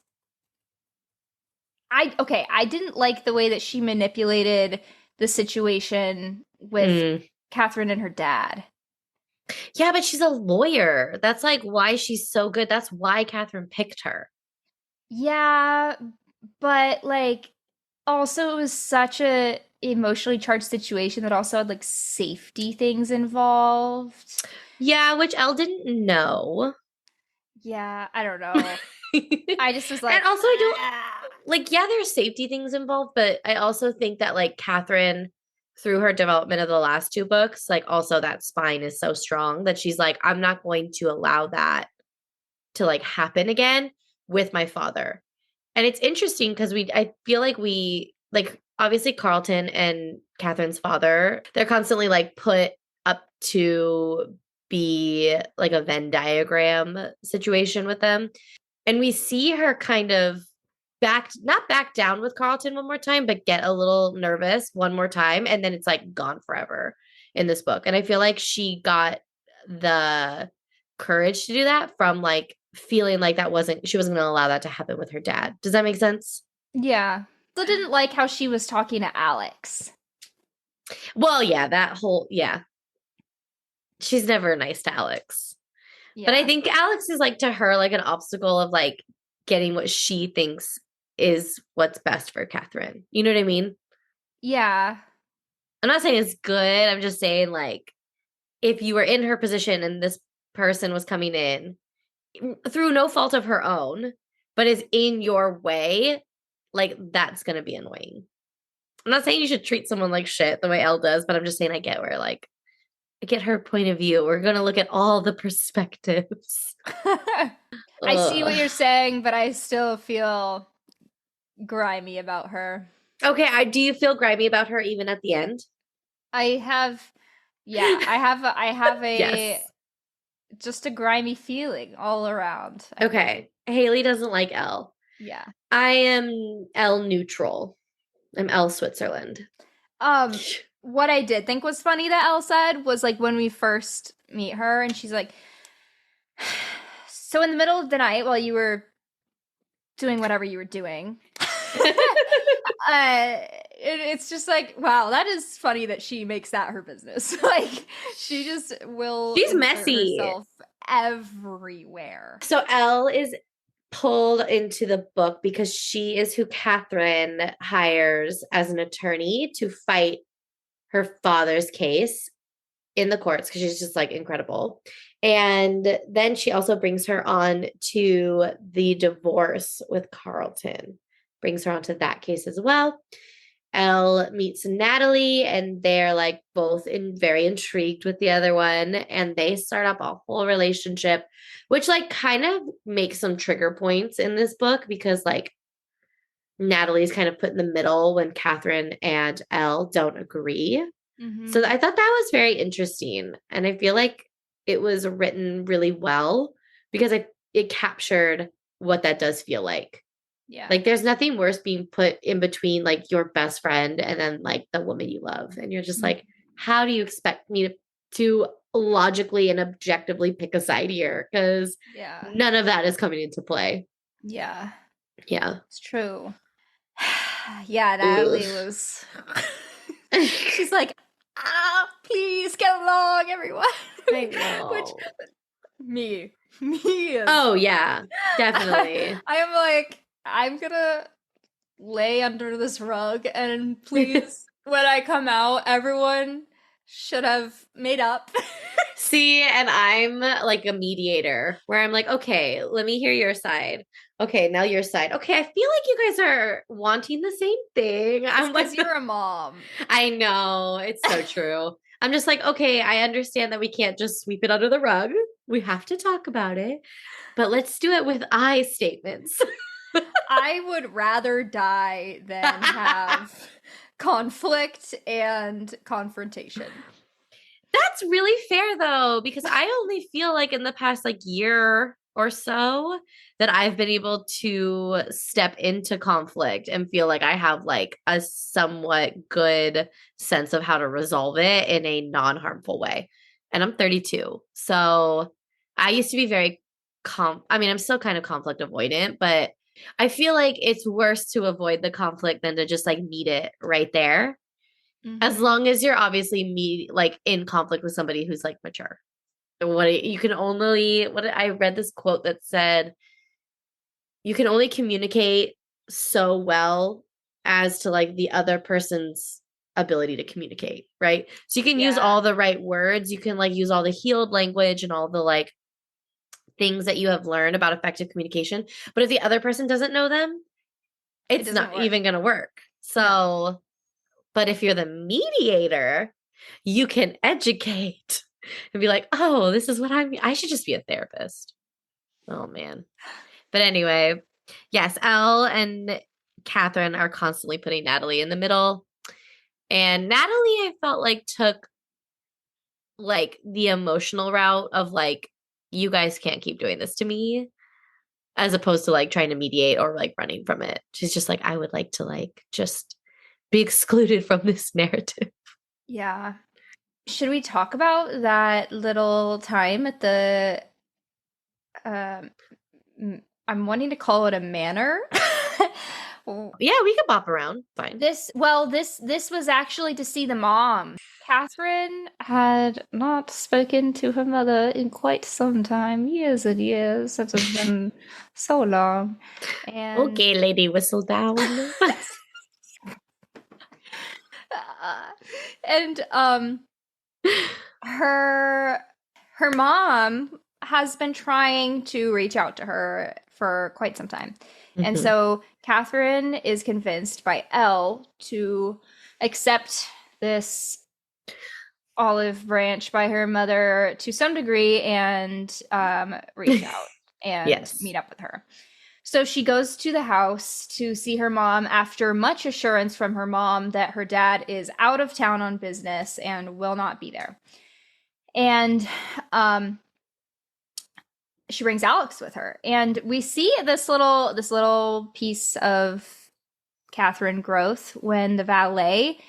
I didn't like the way that she manipulated the situation with Catherine and her dad. Yeah, but she's a lawyer. That's like why she's so good. That's why Catherine picked her. Yeah, but like also it was such a emotionally charged situation that also had like safety things involved. Yeah, which Elle didn't know. Yeah, I don't know. I just was like, and also I don't like, yeah, there's safety things involved, but I also think that like Catherine, through her development of the last two books, like also that spine is so strong that she's like, I'm not going to allow that to like happen again with my father. And it's interesting because I feel like we like obviously Carlton and Catherine's father, they're constantly like put up to be like a Venn diagram situation with them. And we see her kind of not back down with Carlton one more time, but get a little nervous one more time. And then it's like gone forever in this book. And I feel like she got the courage to do that from like feeling like she wasn't going to allow that to happen with her dad. Does that make sense? yeah. Still didn't like how she was talking to Alex. Well, yeah. She's never nice to Alex. Yeah. But I think Alex is like to her like an obstacle of like getting what she thinks is what's best for Catherine. You know what I mean? Yeah. I'm not saying it's good. I'm just saying like if you were in her position and this person was coming in through no fault of her own, but is in your way, like that's gonna be annoying. I'm not saying you should treat someone like shit the way Elle does, but I'm just saying I get where like I get her point of view. We're gonna look at all the perspectives. I see what Ugh. you're saying, but I still feel grimy about her. Okay, do you feel grimy about her even at the end? I have, yeah, I have a Yes. just a grimy feeling all around. I think. Okay. Haley doesn't like Elle. Yeah. I am Elle neutral. I'm Elle Switzerland. What I did think was funny that Elle said was like when we first meet her, and she's like, "So in the middle of the night, while you were doing whatever you were doing." It's just like, wow, that is funny that she makes that her business. Like, she just will. She's insert messy. herself everywhere. So Elle is pulled into the book because she is who Catherine hires as an attorney to fight her father's case in the courts because she's just like incredible. And then she also brings her on to the divorce with Carlton, brings her onto that case as well. Elle meets Natalie, and they're like both very intrigued with the other one, and they start up a whole relationship, which like kind of makes some trigger points in this book because like Natalie's kind of put in the middle when Catherine and Elle don't agree. So I thought that was very interesting, and I feel like it was written really well because it captured what that does feel like. Yeah. Like there's nothing worse being put in between like your best friend and then like the woman you love. And you're just like, how do you expect me to logically and objectively pick a side here? Because none of that is coming into play. Yeah. Yeah. It's true. Yeah, Natalie was she's like, please get along, everyone. I know. Which me is, oh yeah, definitely. I am like, I'm gonna lay under this rug, and please, when I come out, everyone should have made up. See, and I'm like a mediator where I'm like, okay, let me hear your side. Okay, now your side. Okay, I feel like you guys are wanting the same thing. I'm like, you're a mom. I know, it's so true. I'm just like, okay, I understand that we can't just sweep it under the rug. We have to talk about it, but let's do it with I statements. I would rather die than have conflict and confrontation. That's really fair though, because I only feel like in the past like year or so that I've been able to step into conflict and feel like I have like a somewhat good sense of how to resolve it in a non-harmful way. And I'm 32. So I used to be very I'm still kind of conflict avoidant, but I feel like it's worse to avoid the conflict than to just like meet it right there. As long as you're obviously like in conflict with somebody who's like mature. I read this quote that said, you can only communicate so well as to like the other person's ability to communicate, right? So you can use all the right words, you can like use all the healed language and all the like things that you have learned about effective communication. But if the other person doesn't know them, it's not even going to work. So, but if you're the mediator, you can educate and be like, oh, this is what I should just be a therapist. Oh, man. But anyway, yes, Elle and Catherine are constantly putting Natalie in the middle. And Natalie, I felt like took like the emotional route of like, you guys can't keep doing this to me, as opposed to like trying to mediate or like running from it. She's just like, I would like to like just be excluded from this narrative. Yeah. Should we talk about that little time at the I'm wanting to call it a manor? Yeah, we could bop around. Fine. This was actually to see the mom. Catherine had not spoken to her mother in quite some time, years and years. That has been so long. And okay, lady, whistle down. and her mom has been trying to reach out to her for quite some time. And Mhm. so Catherine is convinced by Elle to accept this olive branch by her mother to some degree and reach out and Yes. meet up with her. So she goes to the house to see her mom after much assurance from her mom that her dad is out of town on business and will not be there. And she brings Alex with her. And we see this little piece of Catherine growth when the valet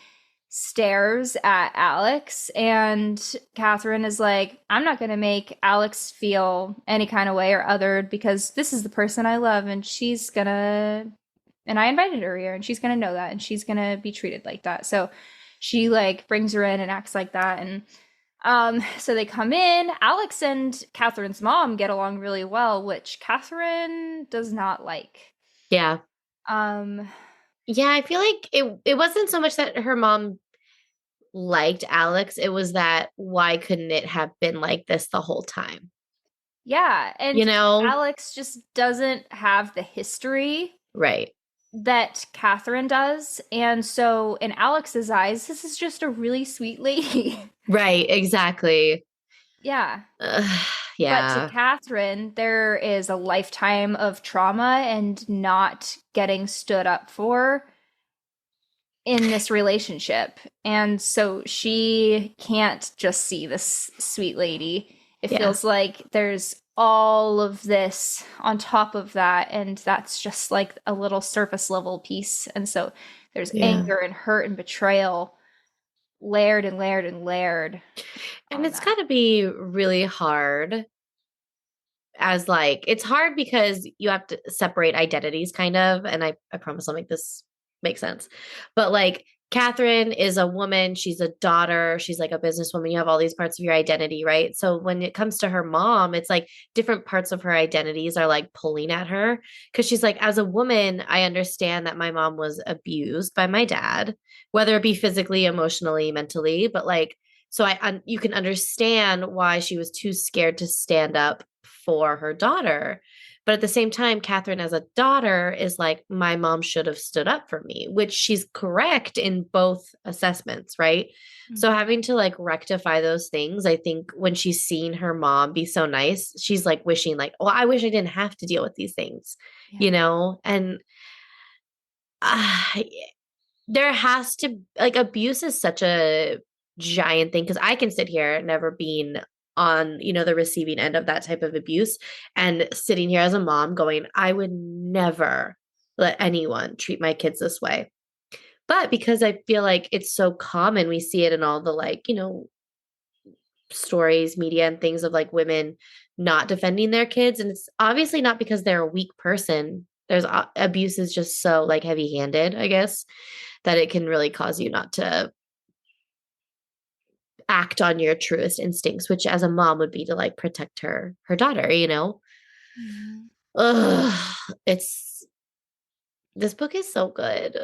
stares at Alex and Catherine is like, I'm not going to make Alex feel any kind of way or othered because this is the person I love and she's going to, and I invited her here and she's going to know that and she's going to be treated like that. So she like brings her in and acts like that. And so they come in. Alex and Catherine's mom get along really well, which Catherine does not like. Yeah. Um, Yeah, I feel like it wasn't so much that her mom liked Alex, it was that why couldn't it have been like this the whole time? yeah, You and know? Alex just doesn't have the history Right. that Catherine does. And so in Alex's eyes, this is just a really sweet lady. Right, exactly. Yeah. Ugh, But to yeah. Catherine, there is a lifetime of trauma and not getting stood up for in this relationship. And so she can't just see this sweet lady. It Yeah. feels like there's all of this on top of that. And that's just like a little surface level piece. And so there's Yeah. anger and hurt and betrayal layered and layered and layered. And On it's that. got to be really hard as like it's hard because you have to separate identities kind of, and I promise I'll make this make sense. But like Catherine is a woman, she's a daughter, she's like a businesswoman. You have all these parts of your identity, right? So when it comes to her mom, it's like different parts of her identities are like pulling at her because she's like, as a woman, I understand that my mom was abused by my dad, whether it be physically, emotionally, mentally, but like so you can understand why she was too scared to stand up for her daughter. But at the same time, Catherine, as a daughter, is like, my mom should have stood up for me, which she's correct in both assessments, right? So Mhm. having to like rectify those things, I think when she's seen her mom be so nice, she's like wishing, like, well, I wish I didn't have to deal with these things, Yeah. And uh, there has to like abuse is such a giant thing because I can sit here never being on the receiving end of that type of abuse and sitting here as a mom going, I would never let anyone treat my kids this way. But because I feel like it's so common, we see it in all the like stories, media, and things of like women not defending their kids, and it's obviously not because they're a weak person. There's abuse is just so like heavy handed, I guess, that it can really cause you not to act on your truest instincts, which as a mom would be to like protect her daughter. Mhm. Ugh, it's this book is so good.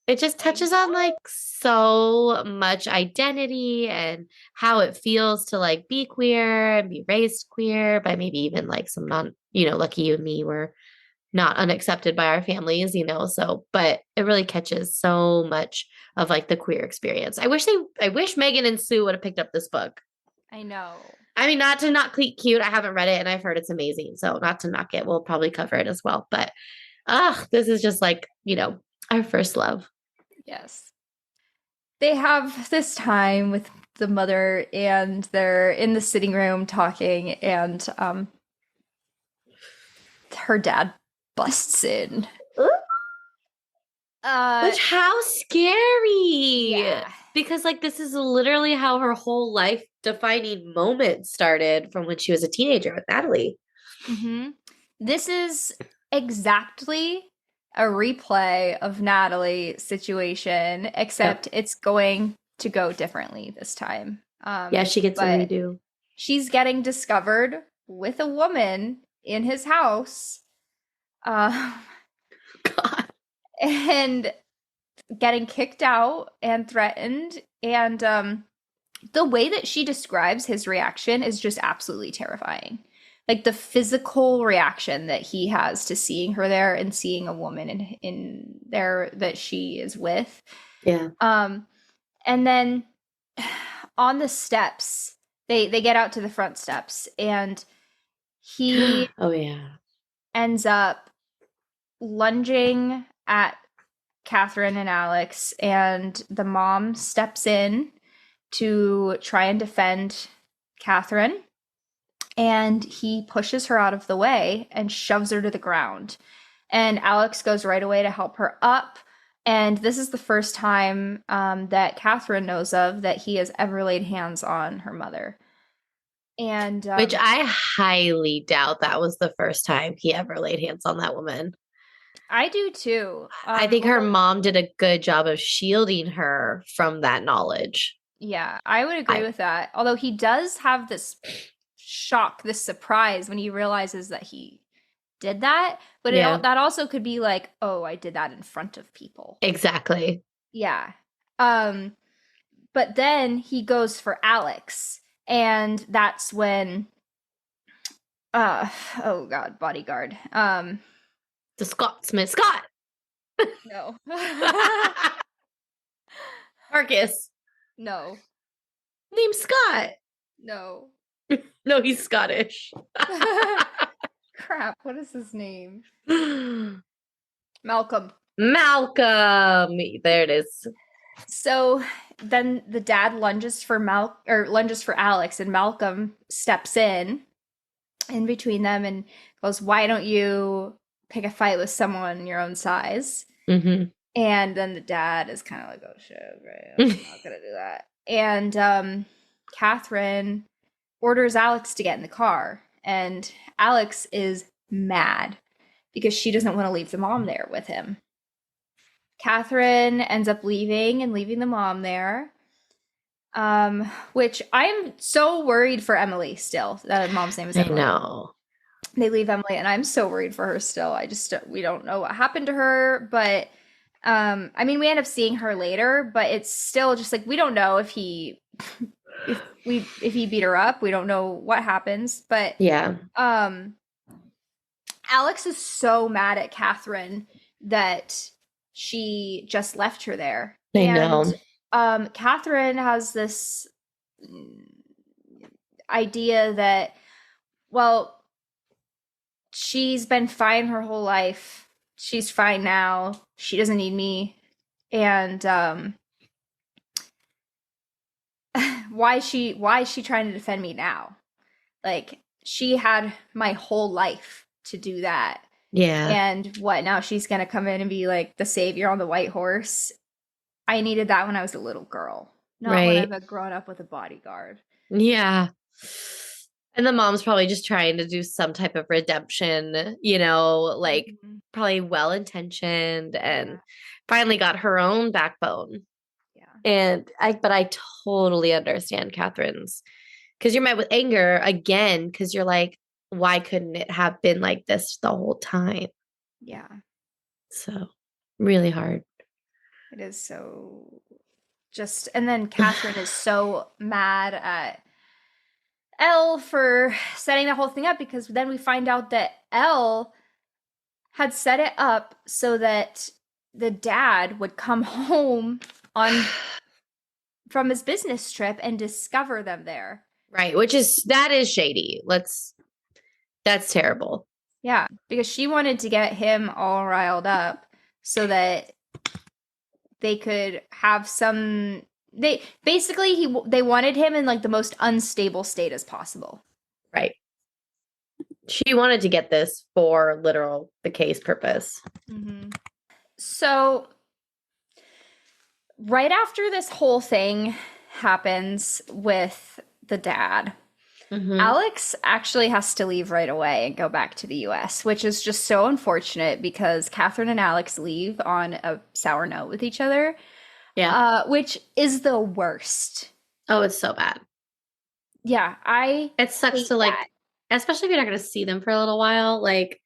It just I touches on like so much identity and how it feels to like be queer and be raised queer by maybe even like some non, lucky you and me were not unaccepted by our families. So but it really catches so much of like the queer experience. I wish Megan and Sue would have picked up this book. I know. I mean, not to not cute. I haven't read it and I've heard it's amazing. So not to knock it. We'll probably cover it as well. But this is just like, our first love. Yes. They have this time with the mother and they're in the sitting room talking and her dad busts in. Uh Which how scary. yeah. Because like this is literally how her whole life defining moment started from when she was a teenager with Natalie. Mm-hmm. This is exactly a replay of Natalie's situation, Yep. except it's going to go differently this time. Yeah, she gets a But redo. she's getting discovered with a woman in his house, uh, God. and getting kicked out and threatened. And the way that she describes his reaction is just absolutely terrifying. Like the physical reaction that he has to seeing her there and seeing a woman in there that she is with. Yeah. And then on the steps, they get out to the front steps, and he Oh yeah. ends up lunging at Catherine and Alex, and the mom steps in to try and defend Catherine, and he pushes her out of the way and shoves her to the ground. And Alex goes right away to help her up. And this is the first time that Catherine knows of that he has ever laid hands on her mother. And Which I highly doubt that was the first time he ever laid hands on that woman. I do too. I think her mom did a good job of shielding her from that knowledge. Yeah, I would agree with that. Although he does have this shock, this surprise when he realizes that he did that. But that also could be like, oh, I did that in front of people. Exactly. Yeah. But then he goes for Alex, and that's when oh god, bodyguard. The Scotsman. Scott! No. Marcus. No. Name's Scott. No. No, he's Scottish. Crap, what is his name? Malcolm. Malcolm. There it is. So then the dad lunges for Alex, and Malcolm steps in between them and goes, "Why don't you pick a fight with someone your own size?" Mm-hmm. And then the dad is kind of like, "Oh shit, right? I'm not gonna do that." And Catherine orders Alex to get in the car, and Alex is mad because she doesn't want to leave the mom there with him. Catherine ends up leaving the mom there, which I'm so worried for Emily still. That mom's name is Emily. I know. They leave Emily, and I'm so worried for her still. We don't know what happened to her, but I mean, we end up seeing her later, but it's still just like we don't know if he beat her up. We don't know what happens, but yeah. Alex is so mad at Catherine that she just left her there. I know. Catherine has this idea that, well, she's been fine her whole life. She's fine now. She doesn't need me. And why is she trying to defend me now? Like, she had my whole life to do that. Yeah. And what, now she's going to come in and be like the savior on the white horse? I needed that when I was a little girl, not when I've grown up with a bodyguard. Yeah. And the mom's probably just trying to do some type of redemption, like probably well-intentioned and finally got her own backbone. Yeah. But I totally understand Catherine's, because you're met with anger again, because you're like, why couldn't it have been like this the whole time? Yeah. So really hard. It is so and then Catherine is so mad at Elle for setting the whole thing up, because then we find out that Elle had set it up so that the dad would come home from his business trip and discover them there. Right, that is shady. That's terrible. Yeah, because she wanted to get him all riled up so that they could have they wanted him in like the most unstable state as possible. Right. She wanted to get this for the case purpose. Mm-hmm. So right after this whole thing happens with the dad, Alex actually has to leave right away and go back to the US, which is just so unfortunate because Catherine and Alex leave on a sour note with each other. Yeah. Which is the worst. Oh, it's so bad. Yeah, it sucks to like, especially if you're not going to see them for a little while. Like,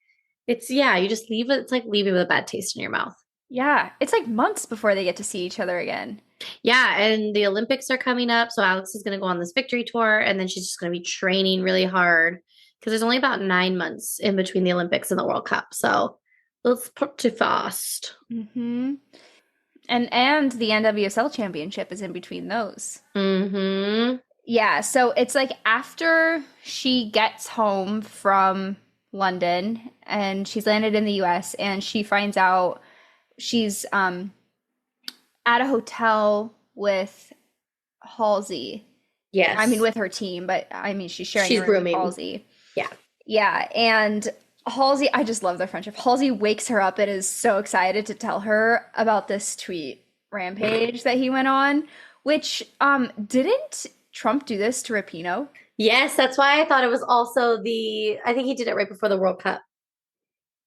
you just leave it. It's like leaving with a bad taste in your mouth. Yeah, it's like months before they get to see each other again. Yeah, and the Olympics are coming up, so Alex is going to go on this victory tour, and then she's just going to be training really hard because there's only about 9 months in between the Olympics and the World Cup. So it's pretty fast. Mm-hmm. And the NWSL championship is in between those. Mm-hmm. Yeah, so it's like after she gets home from London and she's landed in the US and she finds out she's at a hotel with Halsey. I mean Yes, with her team, but I mean she's sharing a she's room with grooming. Halsey. Yeah. Yeah, and Halsey, I just love their friendship. Halsey wakes her up and is so excited to tell her about this tweet rampage that he went on, which didn't Trump do this to Rapinoe? Yes, that's why I thought it was also I think he did it right before the World Cup.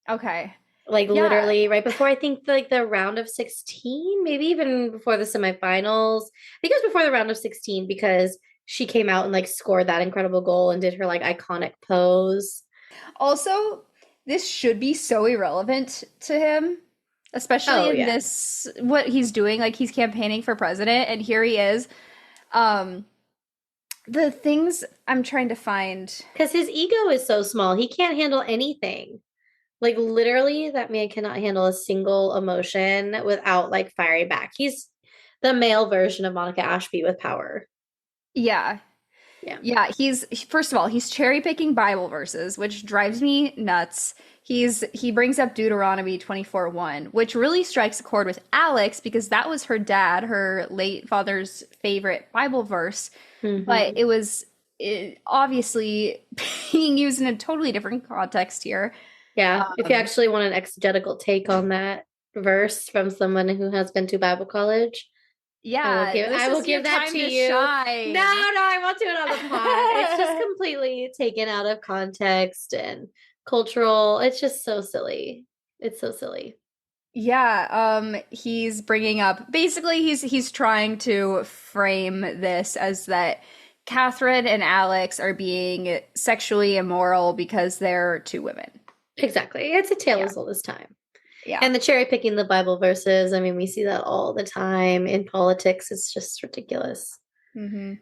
Okay. Like Yeah. literally right before I think like the round of 16, maybe even before the semifinals. I think it was before the round of 16 because she came out and like scored that incredible goal and did her like iconic pose. Also, this should be so irrelevant to him, especially Oh in yeah. this what he's doing. Like he's campaigning for president, and here he is. Um, the things I'm trying to find. Because his ego is so small. He can't handle anything. Like literally, that man cannot handle a single emotion without like firing back. He's the male version of Monica Ashby with power. Yeah, Yeah. yeah. He's first of all, he's cherry picking Bible verses, which drives me nuts. He brings up Deuteronomy 24:1, which really strikes a chord with Alex because that was her dad, her late father's favorite Bible verse, but Hmm. obviously being used in a totally different context here. Yeah. If you Um, actually want an exegetical take on that verse from someone who has been to Bible college, yeah, I this will is your give that time to to you. No, shine. I won't do it on the pod. It's just completely taken out of context and cultural. It's just so silly. It's so silly. Yeah, he's bringing up basically he's trying to frame this as that Catherine and Alex are being sexually immoral because they're two women. Exactly. It's a tale Yeah, as old as time. yeah. And the cherry picking the Bible verses, I mean, we see that all the time in politics. It's just ridiculous. Hmm.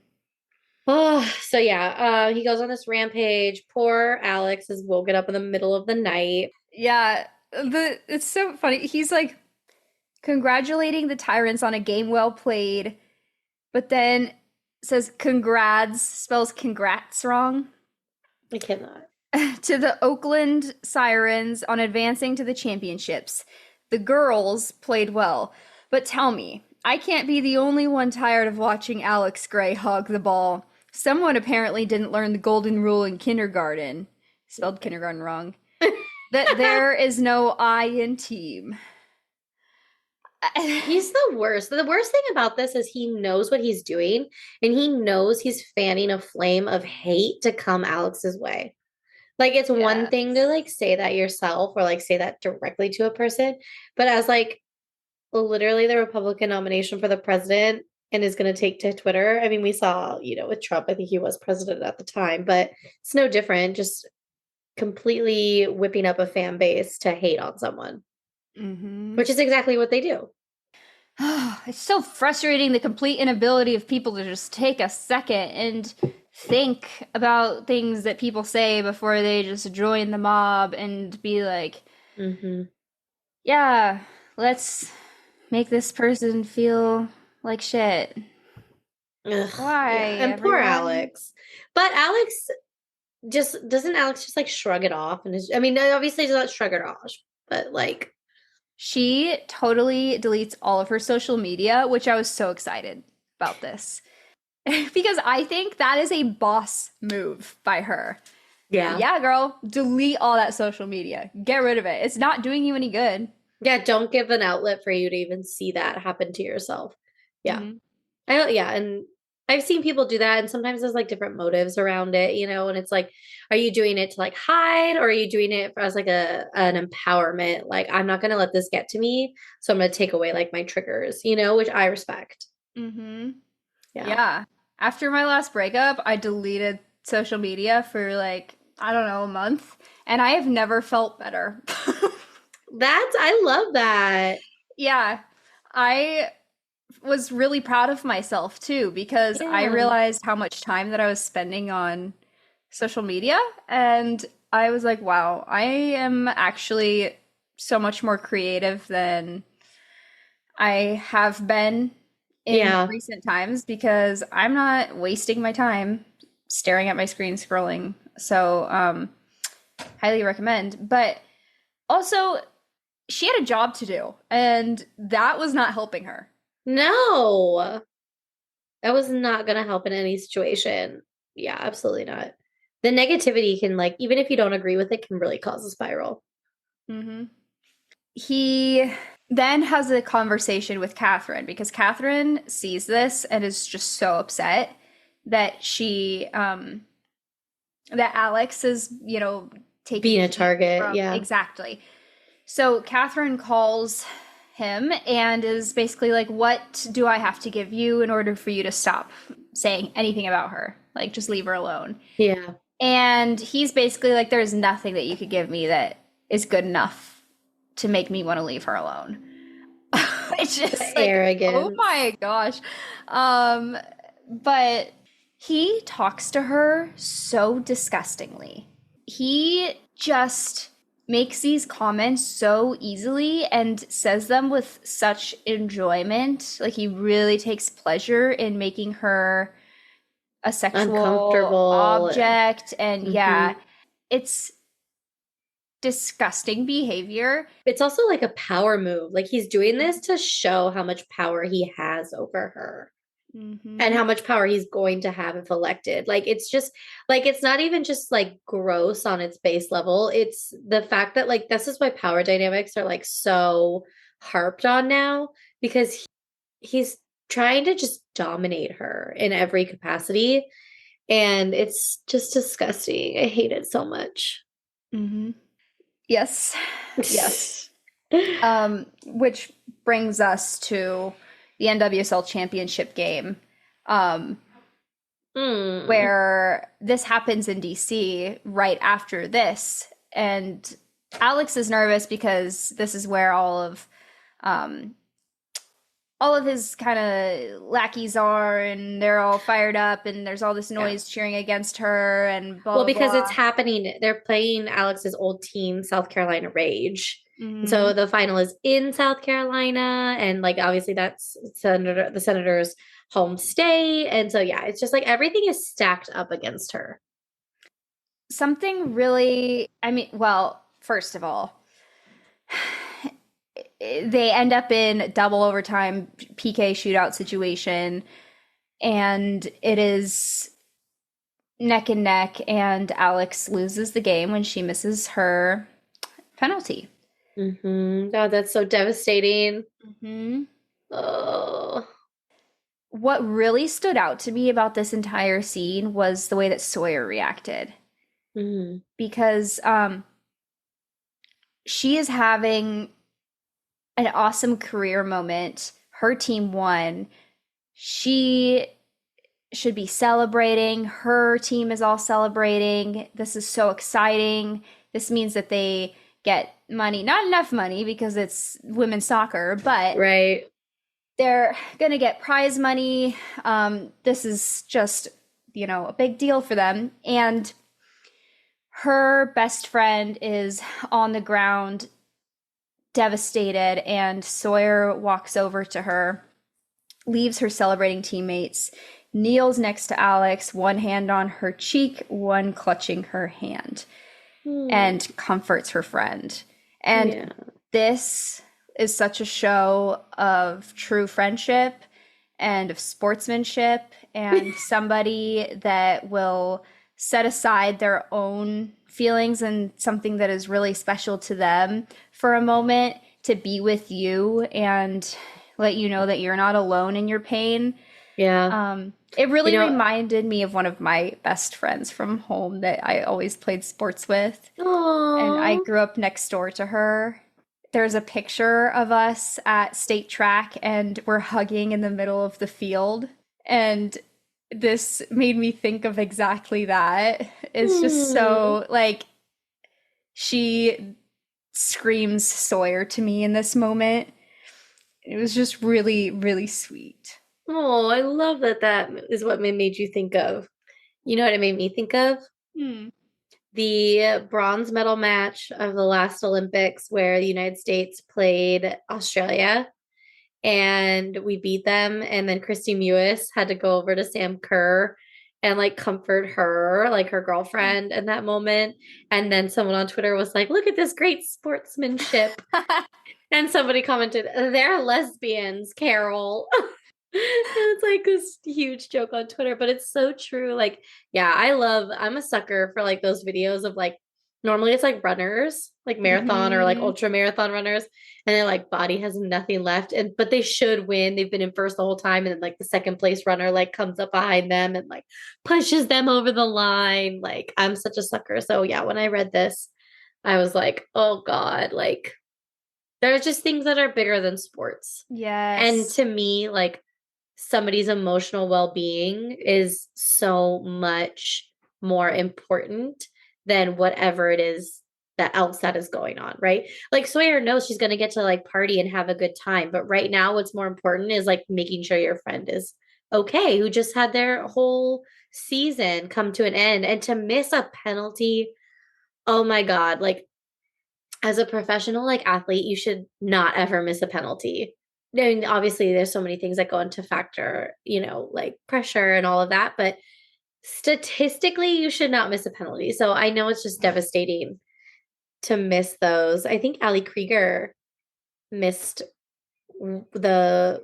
Oh, so yeah, he goes on this rampage. Poor Alex is woken up in the middle of the night. Yeah, it's so funny. He's like congratulating the Tyrants on a game well played, but then says congrats, spells congrats wrong. I cannot. To the Oakland Sirens on advancing to the championships. The girls played well, but tell me, I can't be the only one tired of watching Alex Gray hog the ball. Someone apparently didn't learn the golden rule in kindergarten. Spelled kindergarten wrong. That there is no I in team. He's the worst. The worst thing about this is he knows what he's doing and he knows he's fanning a flame of hate to come Alex's way. Like it's one Yeah. thing to like say that yourself or like say that directly to a person, but as like literally the Republican nomination for the president and is going to take to Twitter. I mean, we saw, with Trump, I think he was president at the time, but it's no different. Just completely whipping up a fan base to hate on someone, Mm-hmm. which is exactly what they do. It's so frustrating the complete inability of people to just take a second and think about things that people say before they just join the mob and be like, Hmm. yeah, let's make this person feel like shit. Ugh, yeah. Why, And poor everyone? Alex. But Alex doesn't Alex just like shrug it off? And I mean, obviously, does not shrug it off, but like, She totally deletes all of her social media, which I was so excited about this. Because I think that is a boss move by her. yeah. Yeah, girl, delete all that social media. Get rid of it. It's not doing you any good. Yeah, don't give an outlet for you to even see that happen to yourself. Yeah. Hmm. Yeah, and I've seen people do that, and sometimes there's like different motives around it, and it's like, are you doing it to like hide, or are you doing it as like an empowerment? Like, I'm not gonna let this get to me, so I'm gonna take away like my triggers, which I respect. Hmm. Yeah. Yeah. After my last breakup, I deleted social media for like, I don't know, a month, and I have never felt better. I love that. Yeah. I was really proud of myself too because I Yeah. realized how much time that I was spending on social media, and I was like, wow, I am actually so much more creative than I have been in Yeah. recent times because I'm not wasting my time staring at my screen scrolling. So, highly recommend. But also, she had a job to do, and that was not helping her. No, that was not going to help in any situation. Yeah, absolutely not. The negativity can, like, even if you don't agree with it, can really cause a spiral. Hmm. He then has a conversation with Catherine because Catherine sees this and is just so upset that that Alex is, taking Being a heat target. from Yeah. exactly. So Catherine calls him and is basically like, "What do I have to give you in order for you to stop saying anything about her? Like, just leave her alone." Yeah. And he's basically like, "There's nothing that you could give me that is good enough to make me want to leave her alone." It's The just like, oh arrogance. my gosh. Um, but he talks to her so disgustingly. He just makes these comments so easily and says them with such enjoyment. Like he really takes pleasure in making her a sexual Uncomfortable. object. And Hmm. yeah, it's disgusting behavior. It's also like a power move. Like he's doing this to show how much power he has over her and Mm-hmm. how much power he's going to have if elected. Like it's just like it's not even just like gross on its base level. It's the fact that like this is why power dynamics are like so harped on now because he's trying to just dominate her in every capacity and it's just disgusting. I hate it so much. Mm-hmm. Yes. Yes. Which brings us to the NWSL Championship game, um, Hmm. where this happens in DC right after this. And Alex is nervous because this is where um, all of his kind of lackeys are, and they're all fired up, and there's all this Yeah. noise cheering against her, and Well, blah, blah, because it's blah. happening, they're playing Alex's old team, South Carolina Rage. And Hmm. so the final is in South Carolina, and like obviously that's the Senators' home state. And so yeah, it's just like everything is stacked up against her. Something really, I mean, well, first of all, they end up in double overtime PK shootout situation, and it is neck and neck, and Alex loses the game when she misses her penalty. God, that's so devastating. Hmm. Oh. What really stood out to me about this entire scene was the way that Sawyer reacted Mhm. because she is having an awesome career moment. Her team won. She should be celebrating. Her team is all celebrating. This is so exciting. This means that they get money, not enough money because it's women's soccer, but Right. they're going to get prize money. This is just, a big deal for them. And her best friend is on the ground, devastated, and Sawyer walks over to her, leaves her celebrating teammates, kneels next to Alex, one hand on her cheek, one clutching her hand, Hmm. and comforts her friend. And Yeah. this is such a show of true friendship and of sportsmanship and somebody that will set aside their own feelings and something that is really special to them for a moment to be with you and let you know that you're not alone in your pain. Yeah. It You really know, reminded me of one of my best friends from home that I always played sports with, and I oh. grew up next door to her. There's a picture of us at state track, and we're hugging in the middle of the field. And this made me think of exactly that. It's just Hmm. so like she screams Sawyer to me in this moment. It was just really, really sweet. Oh, I love that that is what it made you think of. You know what it made me think of? Hmm. The bronze medal match of the last Olympics where the United States played Australia and we beat them. And then Christy Mewis had to go over to Sam Kerr and like comfort her, like her girlfriend in that moment. And then someone on Twitter was like, look at this great sportsmanship. And somebody commented, they're lesbians, Carol. It's like this huge joke on Twitter, but it's so true. Like, yeah, I'm a sucker for like those videos of like, normally it's like runners, like marathon or like Mhm. ultra marathon runners, and their like body has nothing left. But they should win. They've been in first the whole time, and then like the second place runner like comes up behind them and like pushes them over the line. Like, I'm such a sucker. So yeah, when I read this, I was like, oh God, like there's just things that are bigger than sports. And Yes. to me, like somebody's emotional well-being is so much more important than whatever it is that else that is going on, right? Like Sawyer knows she's going to get to like party and have a good time, but right now what's more important is like making sure your friend is okay, who just had their whole season come to an end, and to miss a penalty. Oh my God, like as a professional like athlete, you should not ever miss a penalty. I mean, obviously there's so many things that go into factor, like pressure and all of that, but statistically you should not miss a penalty. So I know it's just devastating to miss those. I think Ali Krieger missed the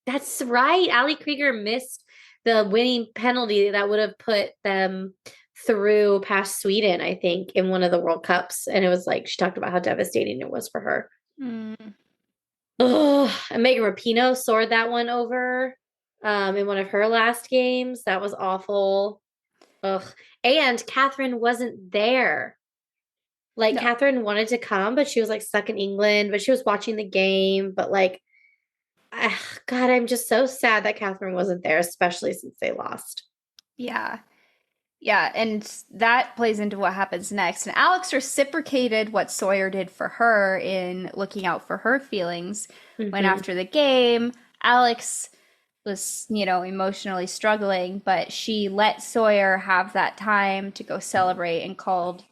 that's right. Ali Krieger missed the winning penalty that would have put them through past Sweden, I think, in one of the World Cups. And it was like she talked about how devastating it was for her. Mm. Oh, and Megan Rapinoe soared that one over in one of her last games. That was awful. Ugh. And Catherine wasn't there. Like No. Catherine wanted to come, but she was like stuck in England, but she was watching the game. But like, God, I'm just so sad that Catherine wasn't there, especially since they lost. Yeah. Yeah, and that plays into what happens next. And Alex reciprocated what Sawyer did for her in looking out for her feelings when Hmm. after the game, Alex was, emotionally struggling, but she let Sawyer have that time to go celebrate and called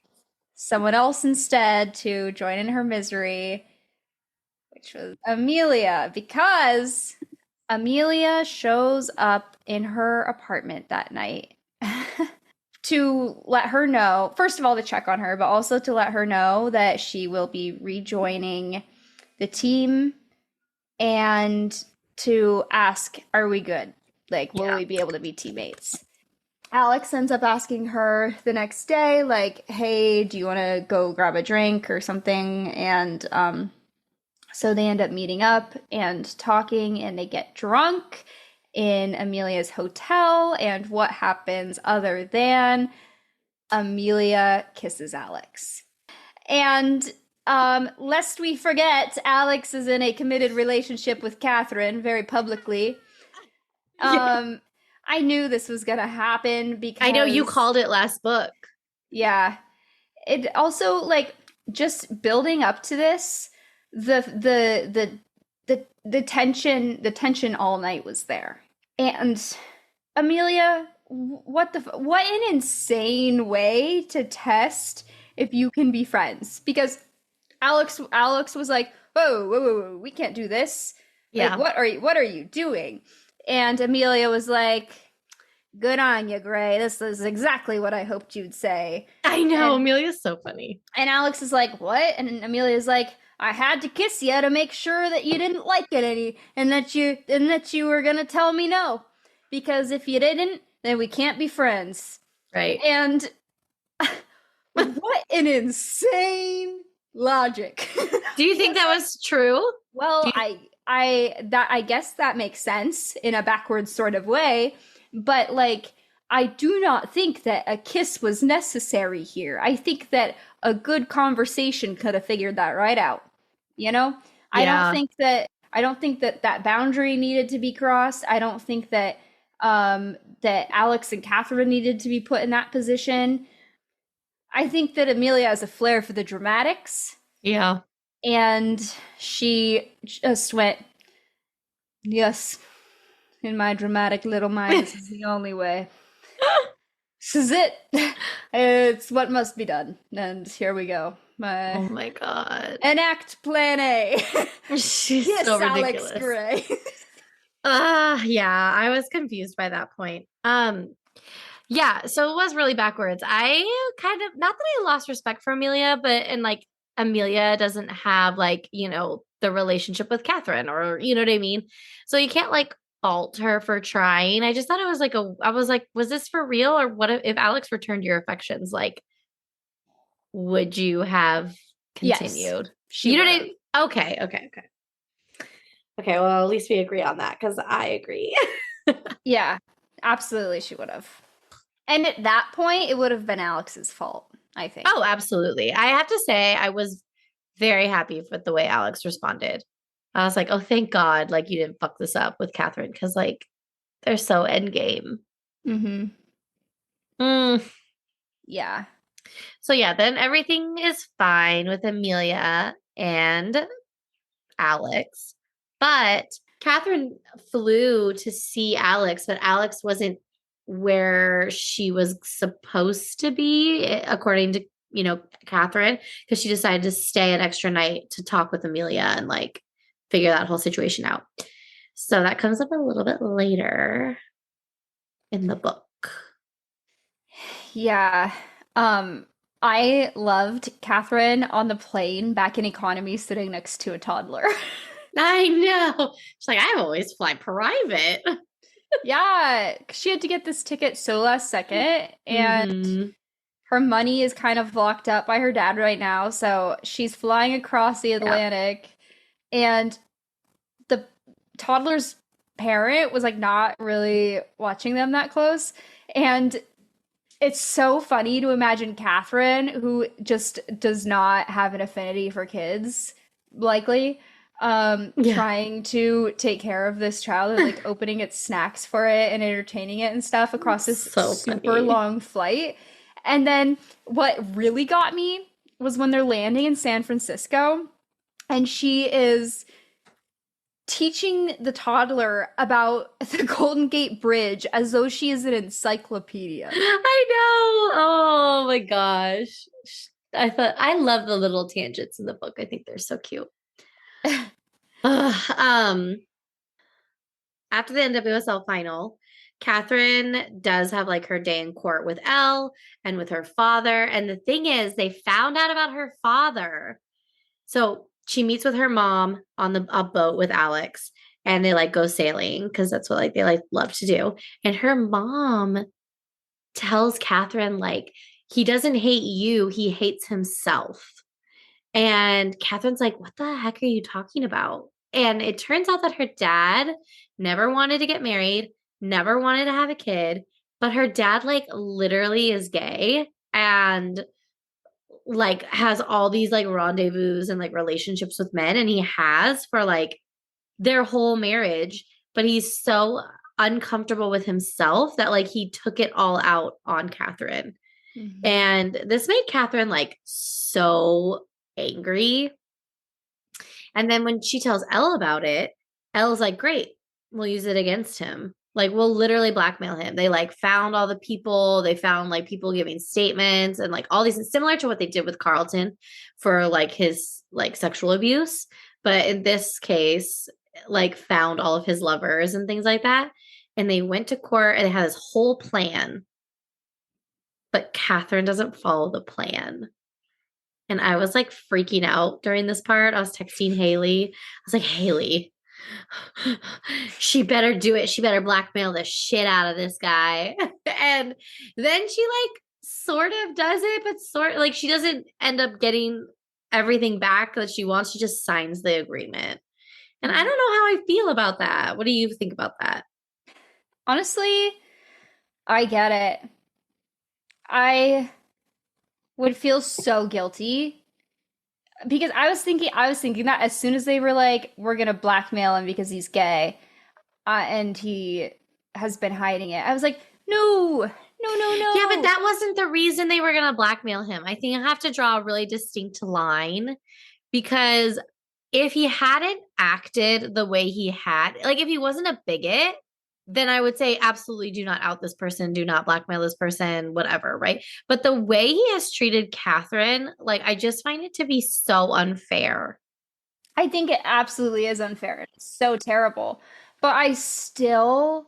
someone else instead to join in her misery, which was Amelia, because Amelia shows up in her apartment that night to let her know, first of all, to check on her, but also to let her know that she will be rejoining the team and to ask, are we good? Like, will we be able to be teammates? Alex ends up asking her the next day, like, hey, do you want to go grab a drink or something? And so they end up meeting up and talking, and they get drunk in Amelia's hotel. And what happens other than Amelia kisses Alex? And lest we forget, Alex is in a committed relationship with Catherine very publicly. Yeah. I knew this was gonna happen I know you because, called it last book. yeah, it also like just building up to this, the tension all night was there, and Amelia, what an insane way to test if you can be friends, because Alex was like, whoa, whoa, whoa, whoa, we can't do this. Like, Yeah. what are you doing? And Amelia was like, good on you, Gray. This is exactly what I hoped you'd say. I know. And Amelia's so funny. and Alex is like, what? And Amelia's like, I had to kiss you to make sure that you didn't like it any, and that you were gonna tell me no, because if you didn't, then we can't be friends. Right. And what an insane logic. Do you think that was true? Well, Do you- I guess that makes sense in a backwards sort of way, but like I do not think that a kiss was necessary here. I think that a good conversation could have figured that right out. You know? Yeah. I don't think that that boundary needed to be crossed. I don't think that that Alex and Catherine needed to be put in that position. I think that Amelia has a flair for the dramatics. Yeah. And she just went, yes, in my dramatic little mind, this is the only way. This is it. It's what must be done. And here we go. Oh my God. Enact Plan A. She's Yes, so Alex ridiculous. Gray. Yeah, I was confused by that point. Yeah, so it was really backwards. I kind of, not that I lost respect for Amelia, but and like Amelia doesn't have like, the relationship with Catherine, or you know what I mean? So you can't like fault her for trying. I just thought it was like I was like, was this for real? Or what if Alex returned your affections? Like, would you have Yes, continued? she You know would what have. Okay, okay, okay. Okay, well, at least we agree on that because I agree. Yeah, absolutely, she would have. And at that point, it would have been Alex's fault, I think. Oh, absolutely. I have to say, I was very happy with the way Alex responded. I was like, oh, thank God, like you didn't fuck this up with Catherine because like they're so endgame. Mm-hmm. Mm. Yeah. So yeah, then everything is fine with Amelia and Alex, but Catherine flew to see Alex, but Alex wasn't where she was supposed to be, according to, Catherine, because she decided to stay an extra night to talk with Amelia and like figure that whole situation out. So that comes up a little bit later in the book. Yeah. I loved Catherine on the plane back in economy sitting next to a toddler. I know. She's like, I always fly private. Yeah, 'cause she had to get this ticket so last second, and Hmm. her money is kind of locked up by her dad right now, so she's flying across the Yeah. Atlantic, and the toddler's parent was like not really watching them that close, and it's so funny to imagine Catherine, who just does not have an affinity for kids, likely, Yeah. trying to take care of this child and like opening its snacks for it and entertaining it and stuff across this So super funny. long flight. And then what really got me was when they're landing in San Francisco and she is teaching the toddler about the Golden Gate Bridge as though she is an encyclopedia. I know. Oh my gosh. I love the little tangents in the book. I think they're so cute. Ugh, after the NWSL final, Catherine does have like her day in court with Elle and with her father. And the thing is, they found out about her father. So she meets with her mom on a boat with Alex, and they like go sailing because that's what like they like love to do. And her mom tells Catherine like he doesn't hate you, he hates himself. And Catherine's like, what the heck are you talking about? And it turns out that her dad never wanted to get married, never wanted to have a kid, but her dad, like, literally is gay and, like, has all these, like, rendezvous and, like, relationships with men. And he has for, like, their whole marriage. But he's so uncomfortable with himself that, like, he took it all out on Catherine. Mhm. And this made Catherine, like, so angry. And then when she tells Elle about it, Elle's like, great, we'll use it against him. Like, we'll literally blackmail him. They like found all the people, they found like people giving statements and like all these, similar to what they did with Carlton for like his like sexual abuse. But in this case, like found all of his lovers and things like that. And they went to court and they had this whole plan. But Catherine doesn't follow the plan. And I was like freaking out during this part. I was texting Haley. I was like, Haley, she better do it. She better blackmail the shit out of this guy. And then she like sort of does it, but sort like she doesn't end up getting everything back that she wants. She just signs the agreement. And I don't know how I feel about that. What do you think about that? Honestly, I get it. I would feel so guilty because I was thinking that as soon as they were like, we're gonna blackmail him because he's gay, and he has been hiding it. I was like, no, no, no, no. Yeah, but that wasn't the reason they were going to blackmail him. I think I have to draw a really distinct line because if he hadn't acted the way he had, like if he wasn't a bigot, then I would say absolutely do not out this person, do not blackmail this person, whatever, right? But the way he has treated Catherine, like I just find it to be so unfair. I think it absolutely is unfair. It's so terrible. But I still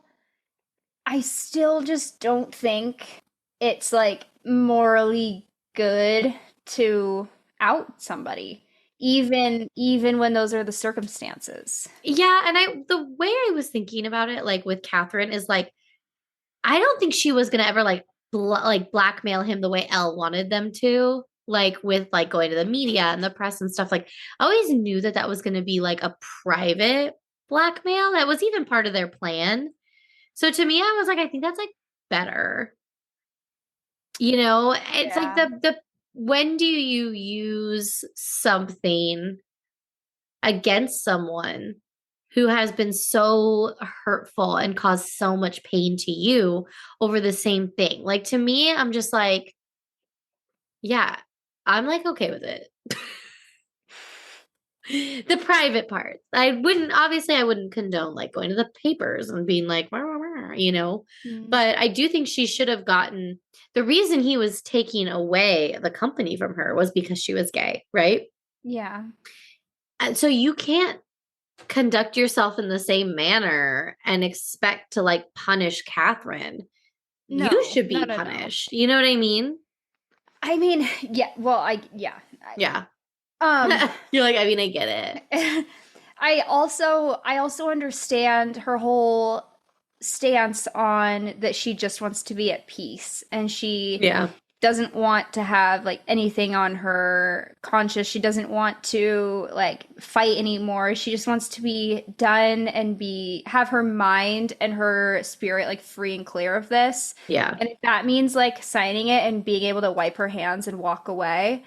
just don't think it's like morally good to out somebody, even when those are the circumstances. Yeah, and the way I was thinking about it, like with Catherine, is like I don't think she was gonna ever like blackmail him the way Elle wanted them to, like with like going to the media and the press and stuff. Like I always knew that that was gonna be like a private blackmail. That was even part of their plan. So to me, I was like, I think that's like better. You know, it's like Yeah. the when do you use something against someone who has been so hurtful and caused so much pain to you over the same thing? Like to me, I'm just like, yeah, I'm like okay with it. The private part. Obviously I wouldn't condone like going to the papers and being like, "Wah, wah, wah," you know. Mm. But I do think she should have gotten the reason he was taking away the company from her was because she was gay, right? Yeah. And so you can't conduct yourself in the same manner and expect to like punish Catherine. You No, should no, be no, no. punished. You know what I mean? I mean, yeah, well, yeah. Yeah. Um, You're like, I mean, I get it. I also understand her whole stance on that she just wants to be at peace and she Yeah. doesn't want to have like anything on her conscience. She doesn't want to like fight anymore. She just wants to be done and have her mind and her spirit like free and clear of this. Yeah. And if that means like signing it and being able to wipe her hands and walk away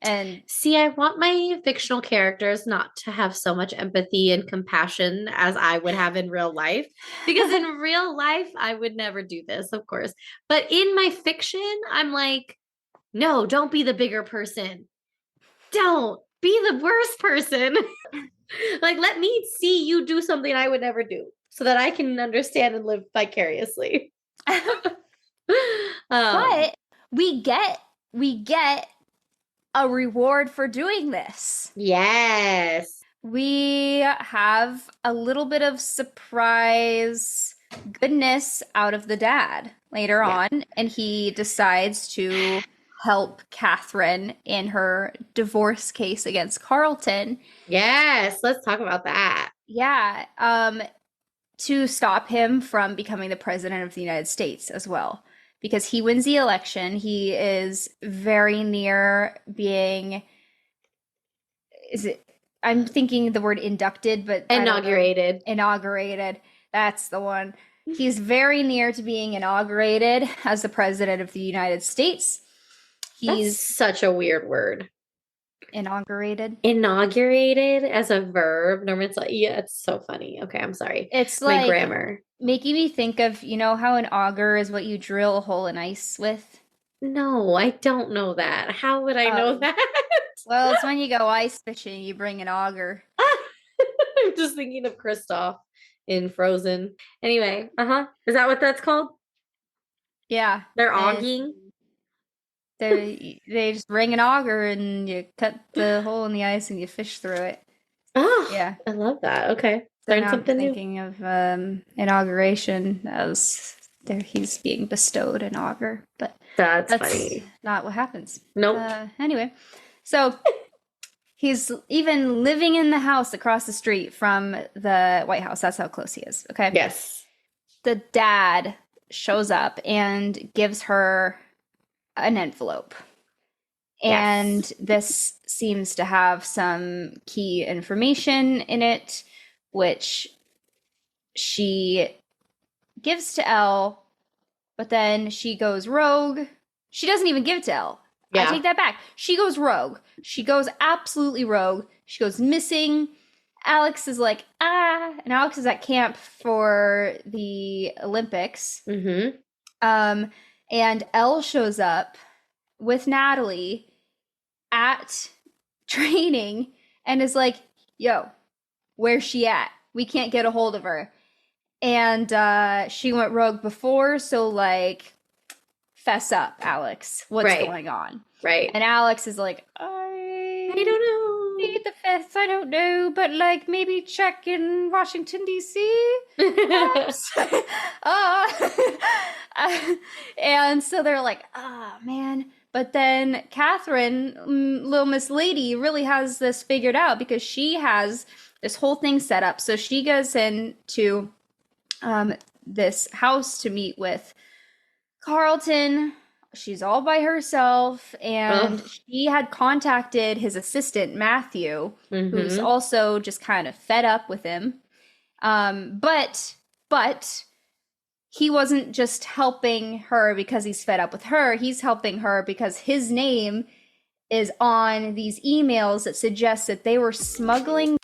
and See, I want my fictional characters not to have so much empathy and compassion as I would have in real life. Because in real life, I would never do this, of course. But in my fiction, I'm like, no, don't be the bigger person. Don't be the worst person. Like, let me see you do something I would never do so that I can understand and live vicariously. but we get a reward for doing this. Yes. We have a little bit of surprise goodness out of the dad later Yeah. on, and he decides to help Catherine in her divorce case against Carlton. Yes. Let's talk about that. Yeah, to stop him from becoming the president of the United States as well. Because he wins the election. He is very near being, I'm thinking the word inducted, but Inaugurated. Inaugurated. That's the one. He's very near to being inaugurated as the president of the United States. He's That's such a weird word. inaugurated. Inaugurated as a verb. Norman's like, yeah, it's so funny. Okay, I'm sorry. It's My like grammar. making me think of, how an auger is what you drill a hole in ice with? No, I don't know that. How would I know Oh. that? Well, it's when you go ice fishing, you bring an auger. I'm just thinking of Kristoff in Frozen. Anyway, Is that what that's called? Yeah. They're and auging? They just bring an auger and you cut the hole in the ice and you fish through it. Oh, Yeah. I love that. Okay. So Learn now I'm something new. thinking of inauguration as there he's being bestowed an auger, but That's that's funny. not what happens. Nope. Anyway, so he's even living in the house across the street from the White House. That's how close he is. Okay. Yes. The dad shows up and gives her an envelope. And Yes. this seems to have some key information in it, which she gives to Elle, but then she goes rogue. She doesn't even give it to Elle. I Yeah. take that back. She goes rogue. She goes absolutely rogue. She goes missing. Alex is like, and Alex is at camp for the Olympics. Mm-hmm. And Elle shows up with Natalie at training and is like, yo, where's she at? We can't get a hold of her. And she went rogue before, so like, fess up, Alex. What's going on? Right. And Alex is like, I don't know. need the fifth, I don't know, but like maybe check in Washington D.C. And so they're like, man. But then Catherine, little Miss Lady, really has this figured out because she has this whole thing set up. So she goes into this house to meet with Carlton. She's all by herself, and she had contacted his assistant, Matthew, who's also just kind of fed up with him. But he wasn't just helping her because he's fed up with her. He's helping her because his name is on these emails that suggest that they were smuggling.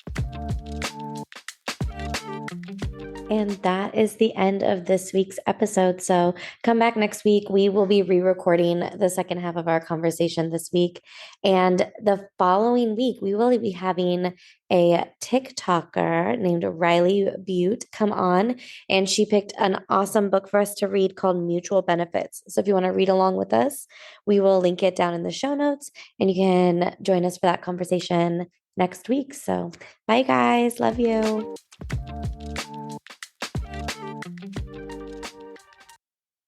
And that is the end of this week's episode. So come back next week. We will be re-recording the second half of our conversation this week. And the following week, we will be having a TikToker named Riley Butte come on. And she picked an awesome book for us to read called Mutual Benefits. So if you want to read along with us, we will link it down in the show notes. And you can join us for that conversation next week. So bye, guys. Love you.